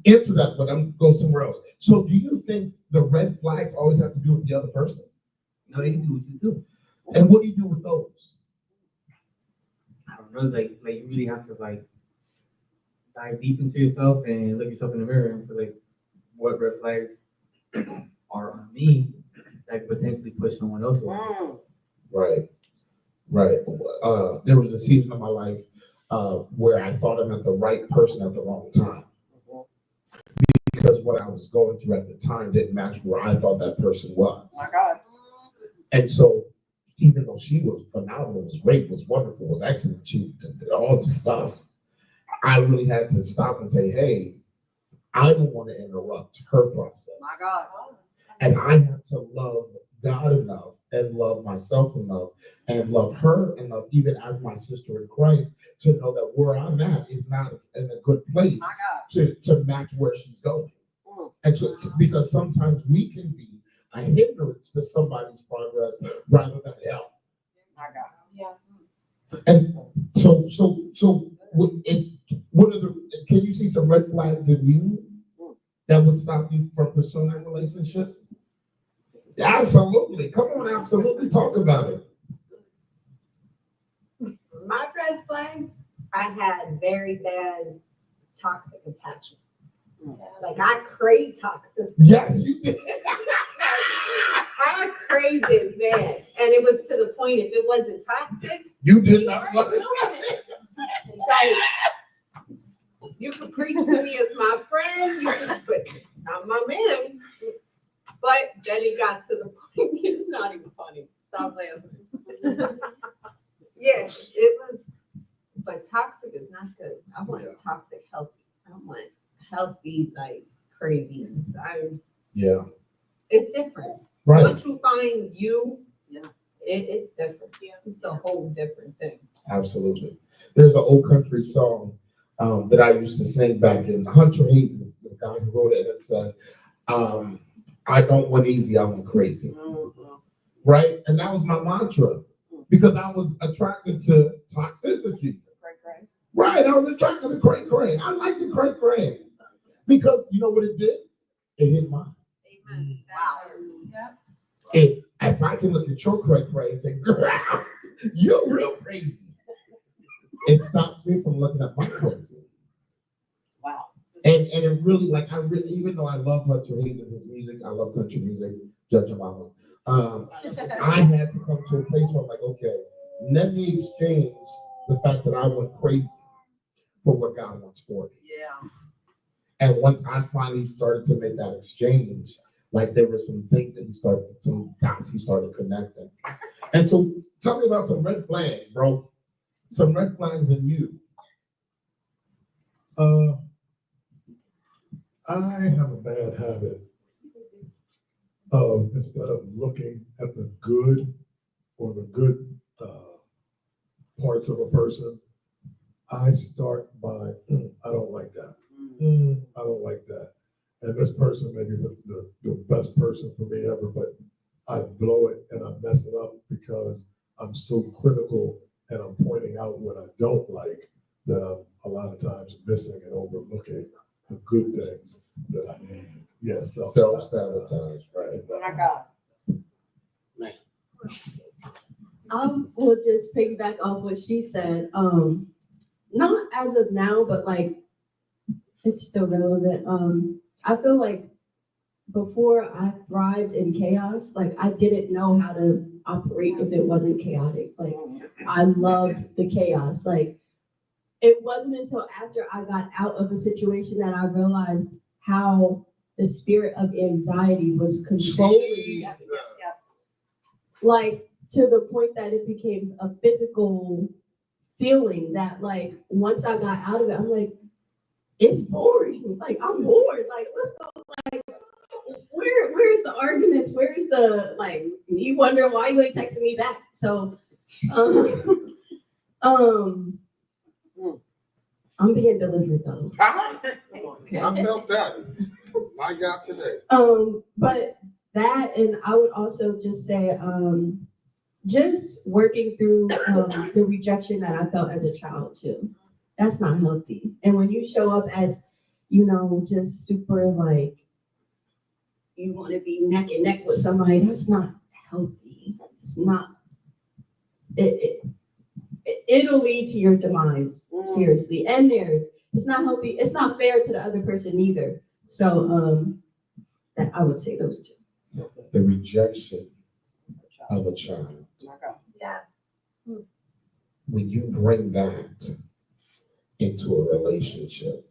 answer that, but I'm going somewhere else. So do you think the red flags always have to do with the other person? No, they can do with you too. And what do you do with those? I don't know. Like you really have to like dive deep into yourself and look yourself in the mirror and for like what red flags are on me that could potentially push someone else away. Right. There was a season of my life where I thought I met the right person at the wrong time. Because what I was going through at the time didn't match where I thought that person was. My God. And so, even though she was phenomenal, was great, was wonderful, was excellent, she did all this stuff, I really had to stop and say, hey, I don't want to interrupt her process. My God. And I have to love God enough and love myself enough and love her enough, even as my sister in Christ, to know that where I'm at is not in a good place My God. to match where she's going. And so, because sometimes we can be a hindrance to somebody's progress rather than help. My God. Yeah. And so what are can you see some red flags in you that would stop you from pursuing a relationship? Absolutely. Come on, absolutely. Talk about it. My red flags, I had very bad toxic attachments. Like I crave toxicity. Yes, you did. I craved it bad. And it was to the point, if it wasn't toxic, You did not want it. like, you could preach to me as my friend, but not my man. But then it got to the point, it's not even funny. Stop laughing. Yeah, it was, but toxic is not good. I want toxic healthy. I want healthy, like, cravings. Yeah. It's different. Right. Once you find you, Yeah. it's different. It's a whole different thing. Absolutely. There's an old country song that I used to sing back in. Hunter Hayes, the guy who wrote it, it said, I don't want easy, I want crazy. Right? And that was my mantra because I was attracted to toxicity. Right, I was attracted to cray-cray. I like the cray-cray because you know what it did? It hit mine. Amen. Wow. If I can look at your cray-cray and say, girl, you're real crazy, it stops me from looking at my crazy. Wow. And it really, like, even though I love Hunter Hayes and his music, I love country music, Judge Mama. I had to come to a place where I'm like, okay, let me exchange the fact that I went crazy for what God wants for me. Yeah. And once I finally started to make that exchange, like there were some things that some dots he started connecting. And so tell me about some red flags, bro. Some red flags in you. I have a bad habit of, instead of looking at the good or the good parts of a person, I start by, I don't like that. I don't like that. And this person may be the best person for me ever, but I blow it and I mess it up because I'm so critical and I'm pointing out what I don't like that I'm a lot of times missing and overlooking the good things that I need. Yes, Self-sabotage, right? My God. Will just piggyback off what she said. Not as of now, but like it's still relevant. I feel like before I thrived in chaos, like I didn't know how to operate if it wasn't chaotic. Like, I loved the chaos. Like, it wasn't until after I got out of a situation that I realized how the spirit of anxiety was controlling me. Like, to the point that it became a physical feeling that, like, once I got out of it, I'm like, it's boring. Like, I'm bored. Like, let's go. Like, where's the arguments? Where's the, like, you wonder why you ain't texting me back? So, I'm being delivered though. I felt that. My God, today. But that, and I would also just say, just working through the rejection that I felt as a child too. That's not healthy. And when you show up as, you know, just super like, you want to be neck and neck with somebody, that's not healthy. It's not, it'll lead to your demise, seriously. And it's not healthy. It's not fair to the other person either. So, that I would say those two. The rejection of a child. Yeah. When you bring that into a relationship,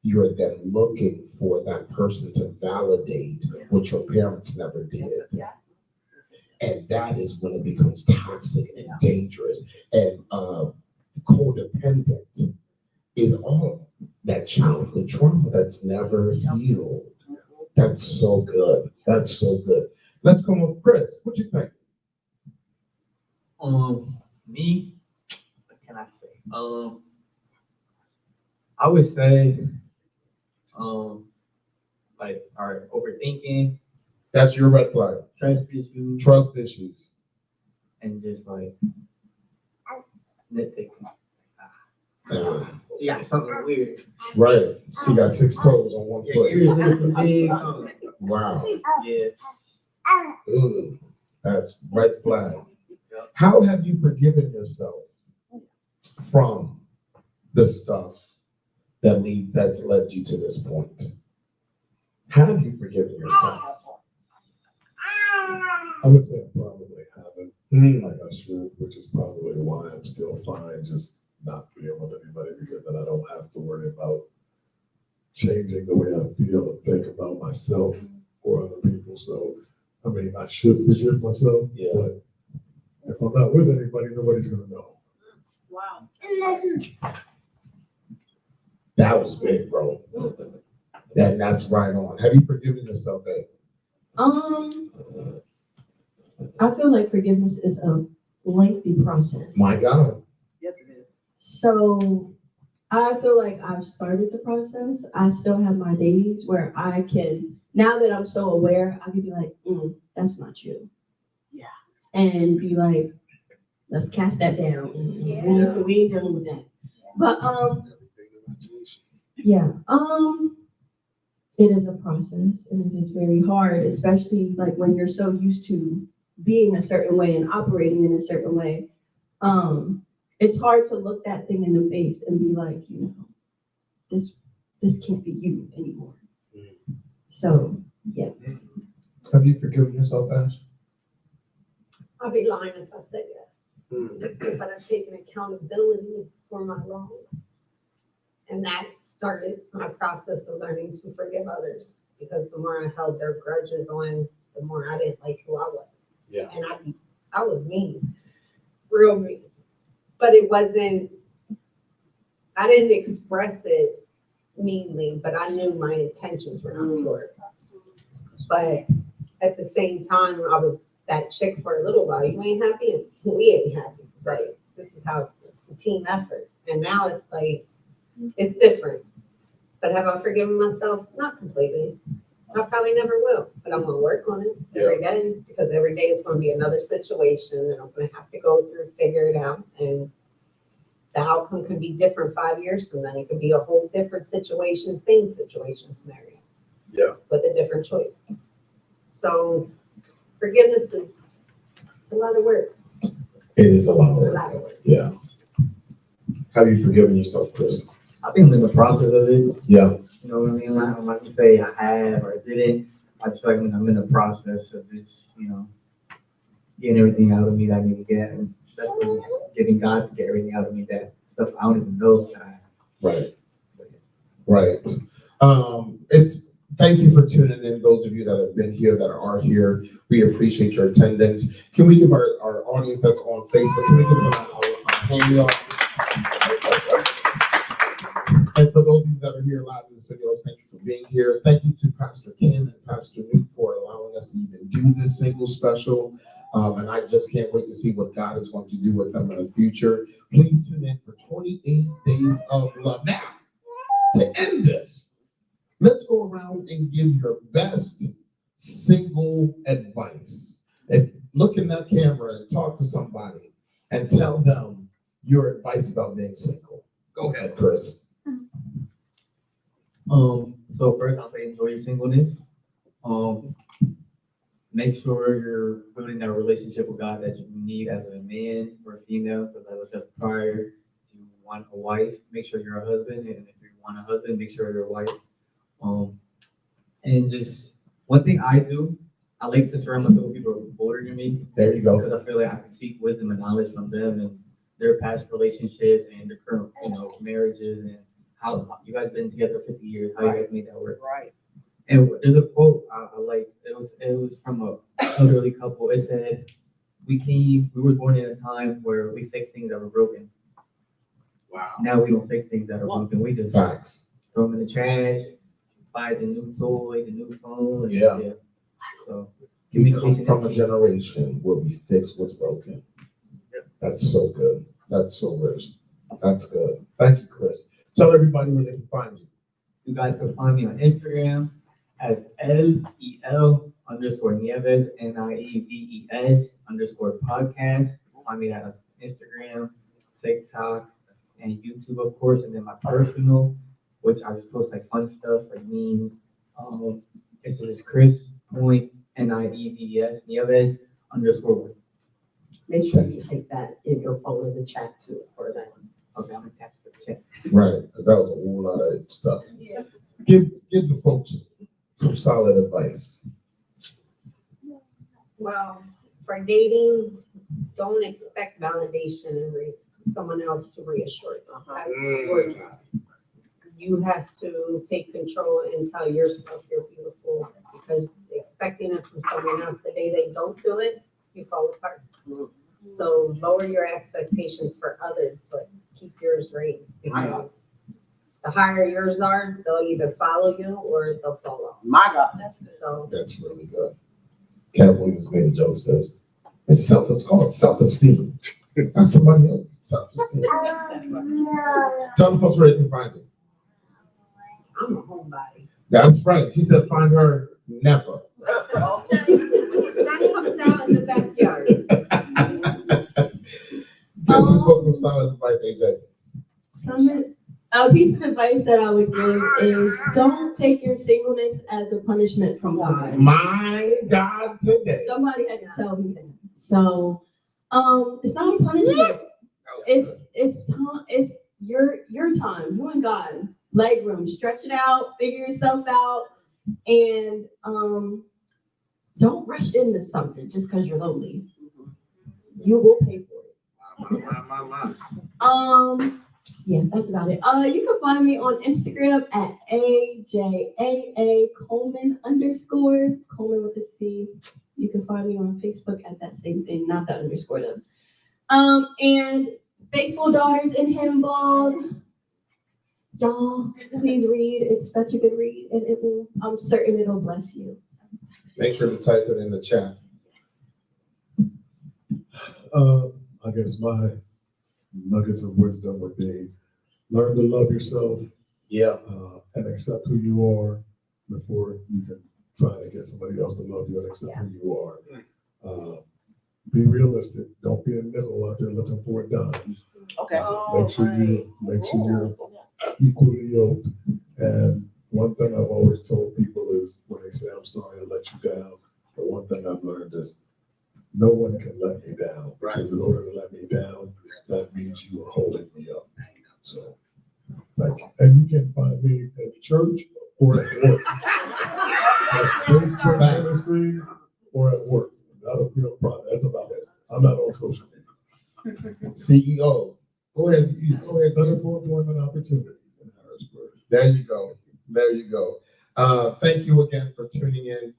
you're then looking for that person to validate what your parents never did. And that is when it becomes toxic and dangerous and codependent is all that childhood trauma that's never healed. That's so good. That's so good. Let's come with Chris. What you think? Me, what can I say? I would say, like, all right, overthinking, That's your red flag. trust issues, Trust issues. and just like nitpicking. Yeah. She got something weird. Right. She got 6 toes on one Yeah, foot. ears looking big. Something. Wow. Yeah. Ooh, that's red flag. How have you forgiven yourself from the stuff that's led you to this point? How have you forgiven yourself? I would say I probably haven't, like I should, which is probably why I'm still fine, just not being with anybody, because then I don't have to worry about changing the way I feel and think about myself or other people. So, I mean, I should forgive myself, Yeah. but if I'm not with anybody, nobody's gonna know. Wow. That was big, bro. That's right on. Have you forgiven yourself, babe? I feel like forgiveness is a lengthy process. My God. Yes, it is. So I feel like I've started the process. I still have my days where I can, now that I'm so aware, I can be like, that's not you. Yeah. And be like, let's cast that down. Yeah. We ain't dealing with that. But yeah, it is a process and it is very hard, especially like when you're so used to being a certain way and operating in a certain way. It's hard to look that thing in the face and be like, this can't be you anymore. So yeah. Have you forgiven yourself, Ash? I'd be lying if I said yes. But I've taken accountability for my wrongs. And that started my process of learning to forgive others, because the more I held their grudges on, the more I didn't like who I was. Yeah. And I was mean, real mean. But it wasn't, I didn't express it meanly, but I knew my intentions were not pure. But at the same time, I was that chick for a little while. You ain't happy, we ain't happy. Like, this is how it's a team effort. And now it's like, it's different. But have I forgiven myself? Not completely. I probably never will, but I'm gonna work on it every day, because every day it's gonna be another situation that I'm gonna have to go through, figure it out. And the outcome could be different 5 years from then. It could be a whole different situation, same situation scenario. Yeah. With a different choice. So forgiveness it's a lot of work. It is a lot of A work. lot of work. Yeah. Have you forgiven yourself, Chris? I think I'm in the process of it. Yeah. You know what I mean? I'm not gonna say I have or didn't. I just feel like I'm in the process of this, getting everything out of me that I need to get, and definitely getting God to get everything out of me that stuff I don't even know that I have. Right. Right. Thank you for tuning in. Those of you that have been here, that are here, we appreciate your attendance. Can we give our audience that's on Facebook, can we give them a hand up? And for those of you that are here live in the studio, thank you for being here. Thank you to Pastor Ken and Pastor Newt for allowing us to even do this single special. And I just can't wait to see what God is going to do with them in the future. Please tune in for 28 Days of Love. Now, to end this, let's go around and give your best single advice. And look in that camera and talk to somebody and tell them your advice about being single. Go ahead, Chris. So first I'll say enjoy your singleness. Make sure you're building that relationship with God that you need as a man or a female. Because as I said prior, if you want a wife, make sure you're a husband. And if you want a husband, make sure you're a wife. And just one thing I do, I like to surround myself with people who are older than me. There you go. Because I feel like I can seek wisdom and knowledge from them and their past relationships and their current, marriages and how you guys been together 50 years, how you guys made that work. Right. And there's a quote I liked. It was from a elderly couple. It said, we were born in a time where we fixed things that were broken. Wow. Now we don't fix things that are broken. We just Facts. throw them in the trash, buy the new toy, the new phone. And Yeah. So We come communication from is a key. generation where we fix what's broken. That's so good. That's so rich. That's good. Thank you, Chris. Tell everybody where they can find you. You guys can find me on Instagram as LEL_Nieves, NIEVES_podcast. Find me on Instagram, TikTok, and YouTube, of course, and then my personal, which I just post like fun stuff, like memes. It's just Chris Point NIEVES Nieves_. Make sure you type that in your phone in the chat too, for example. Okay, I'm gonna tap the chat. Right, because that was a whole lot of stuff. Yeah. Give the folks some solid advice. Well, for dating, don't expect validation and someone else to reassure you. That's your job. You have to take control and tell yourself you're beautiful, because expecting it from someone else the day they don't do it, you fall apart. So lower your expectations for others, but keep yours raised, because the higher yours are, they'll either follow you or they'll fall off. My God, that's good. So That's really good. Cat Williams made a joke, says, it's called self-esteem. Not somebody else's self-esteem. Tell the folks where they can find you. I'm a homebody. That's right. She said, find her never. Okay. The sun comes out in the backyard. Give some folks some solid advice, AJ. A piece of advice that I would give is don't take your singleness as a punishment from God. My God, today. Somebody had to tell me that. So, it's not a punishment. It's time. It's your time. You and God. Leg room. Stretch it out. Figure yourself out. And don't rush into something just because you're lonely. You will pay for it. Yeah, that's about it. You can find me on Instagram at AJAA Coleman _ Coleman with a C. You can find me on Facebook at that same thing, not the underscore though. And Faithful Daughters in Him blog. Y'all, please read. It's such a good read, and I'm certain it'll bless you. Make sure to type it in the chat. I guess my nuggets of wisdom would be learn to love yourself. Yeah. And accept who you are before you can try to get somebody else to love you and accept who you are. Be realistic. Don't be a nickel out there looking for a dime. Okay. Make sure you're equally yoked. And one thing I've always told people is when they say, I'm sorry I let you down, the one thing I've learned is no one can let me down. Because in order to let me down, that means you are holding me up. So, thank you. And you can find me at church or at work. At Facebook Ministry or at work. That'll be a problem. That's about it. I'm not on social media. CEO. Go ahead, go ahead. Center for Employment Opportunities in Harrisburg. There you go. There you go. Thank you again for tuning in.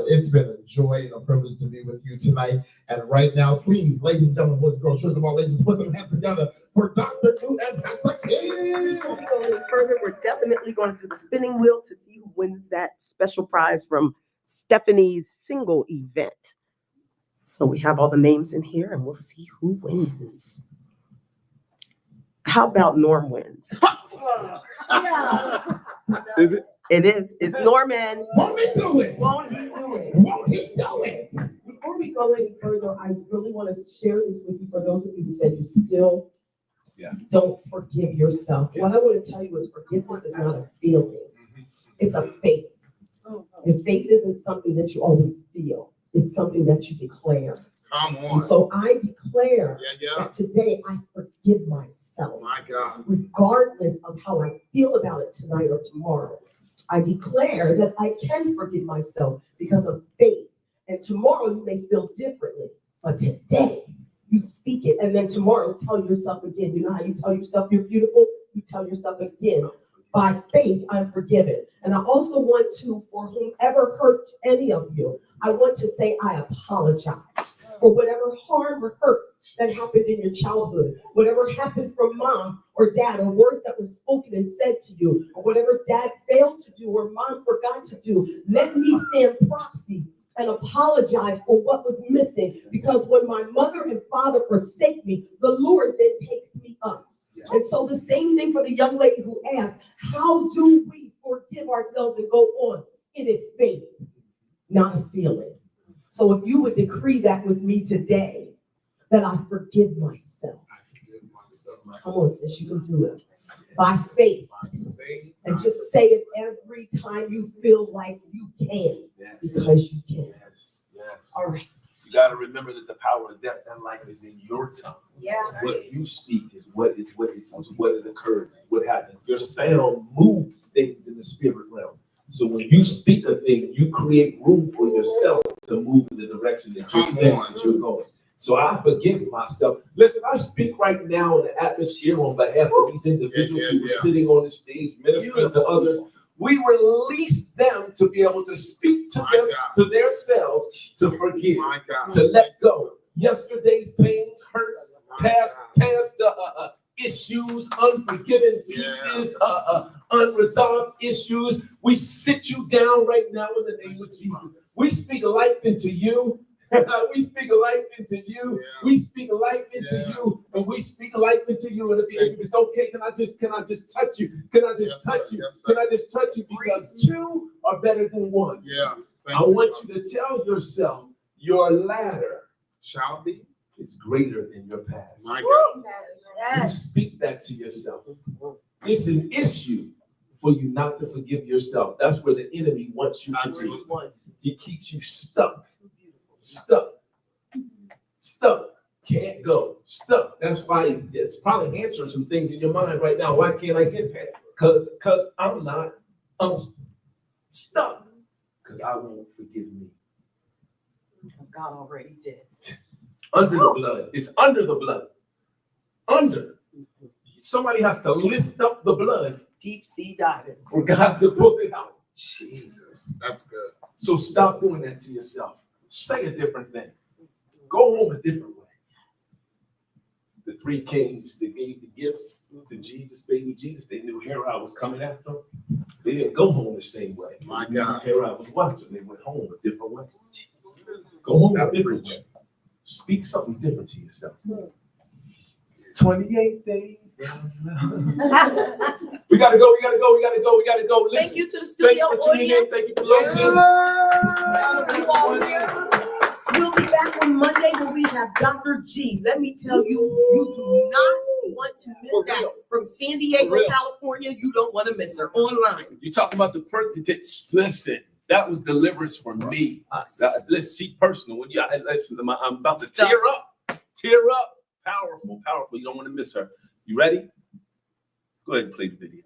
It's been a joy and a privilege to be with you tonight. And right now, please, ladies and gentlemen, boys and girls, children of all ages, put them hands together for Dr. Newt and Pastor King. Before we go any further, we're definitely going to do the spinning wheel to see who wins that special prize from Stephanie's single event. So we have all the names in here and we'll see who wins. How about Norm wins? Is it? It is. It's Norman. Won't he do it? Won't he do it? Won't he do it? Before we go any further, I really want to share this with you for those of you who said you still don't forgive yourself. What I want to tell you is forgiveness is not a feeling. It's a faith. And faith isn't something that you always feel. It's something that you declare. Come And on. so I declare Yeah. that today I forgive myself, My God. regardless of how I feel about it tonight or tomorrow. I declare that I can forgive myself because of faith. And tomorrow you may feel differently, but today you speak it. And then tomorrow tell yourself again. You know how you tell yourself you're beautiful? You tell yourself again. By faith, I'm forgiven. And I also want to, for whomever hurt any of you, I want to say I apologize for whatever harm or hurt that happened in your childhood, whatever happened from mom or dad, or words that were spoken and said to you, or whatever dad failed to do or mom forgot to do. Let me stand proxy and apologize for what was missing, because when my mother and father forsake me, the Lord then takes me up. And so the same thing for the young lady who asked, how do we forgive ourselves and go on? It is faith, not a feeling. So if you would decree that with me today, that I forgive myself. Come on, sis, you can do it. By faith. And just say it every time you feel like you can. Because you can. Yes. All right. You got to remember that the power of death and life is in your tongue. Yeah. What you speak is what occurs, what happens. Your sound moves things in the spirit realm. So when you speak a thing, you create room for yourself to move in the direction that you're saying that you're going. So I forgive myself. Listen, I speak right now in the atmosphere on behalf of these individuals who were sitting on the stage ministering to others. We release them to be able to speak to their selves, to forgive, to let go. Yesterday's pains, hurts, past issues, unforgiven pieces, unresolved issues. We sit you down right now in the name of Jesus. We speak life into you. We speak life into you. We speak life into you, and we speak life into you. And if it's okay, can I just touch you? Can I just touch you? Can I just touch you? Because two are better than one. I want you to tell yourself your ladder Shall be. is greater than your past. My God. You speak that to yourself. It's an issue for you not to forgive yourself. That's where the enemy wants you to be. He keeps you stuck. Stuck. Can't go. Stuck. That's why it's probably answering some things in your mind right now. Why can't I get past? Because I'm stuck. Because I won't forgive me. Because God already did. Under the blood. It's under the blood. Under. Somebody has to lift up the blood Deep sea diving. for God to pull it out. Jesus, that's good. So stop doing that to yourself. Say a different thing. Go home a different way. The three kings that gave the gifts to Jesus, baby Jesus, they knew Herod was coming after them. They didn't go home the same way. My God. Herod was watching. They went home a different way. Go home a different way. Speak something different to yourself. 28 days. We gotta go. Listen. Thank you to the studio Thanks for tuning in. audience. Thank you for listening. We'll be back on Monday when we have Dr. G. Let me tell you, you do not want to miss that. From San Diego, California, you don't want to miss her online. You talking about the person? Listen, that was deliverance for me. Let's see personal. When you listen, I'm about to tear up. Powerful. You don't want to miss her. You ready? Go ahead and play the video.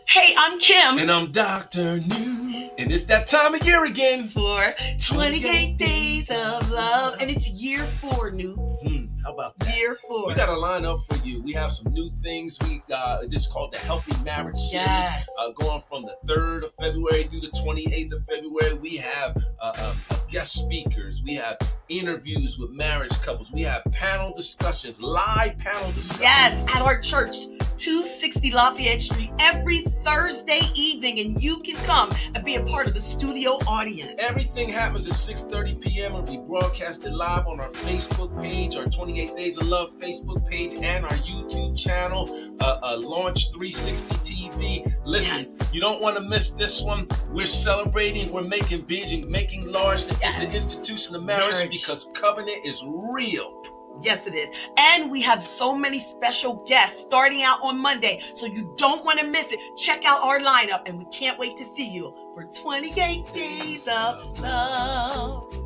Hey, I'm Kim. And I'm Dr. New. And it's that time of year again. For 28 Days of Love. And it's year 4, New. How about that? Year 4. We got a lineup for you. We have some new things. This is called the Healthy Marriage Series. Yes. Going from the 3rd of February through the 28th of February. We have guest speakers. We have interviews with marriage couples. We have panel discussions, live panel discussions. Yes, at our church, 260 Lafayette Street, every Thursday evening. And you can come and be a part of the studio audience. Everything happens at 6:30 p.m. and we broadcast it live on our Facebook page, our 28 Days of Love Facebook page, and our YouTube channel, Launch 360 TV. Listen, you don't want to miss this one. We're celebrating, we're making big and making large the institution of marriage because covenant is real. Yes, it is. And we have so many special guests starting out on Monday, so you don't want to miss it. Check out our lineup, and we can't wait to see you for 28 Days of Love.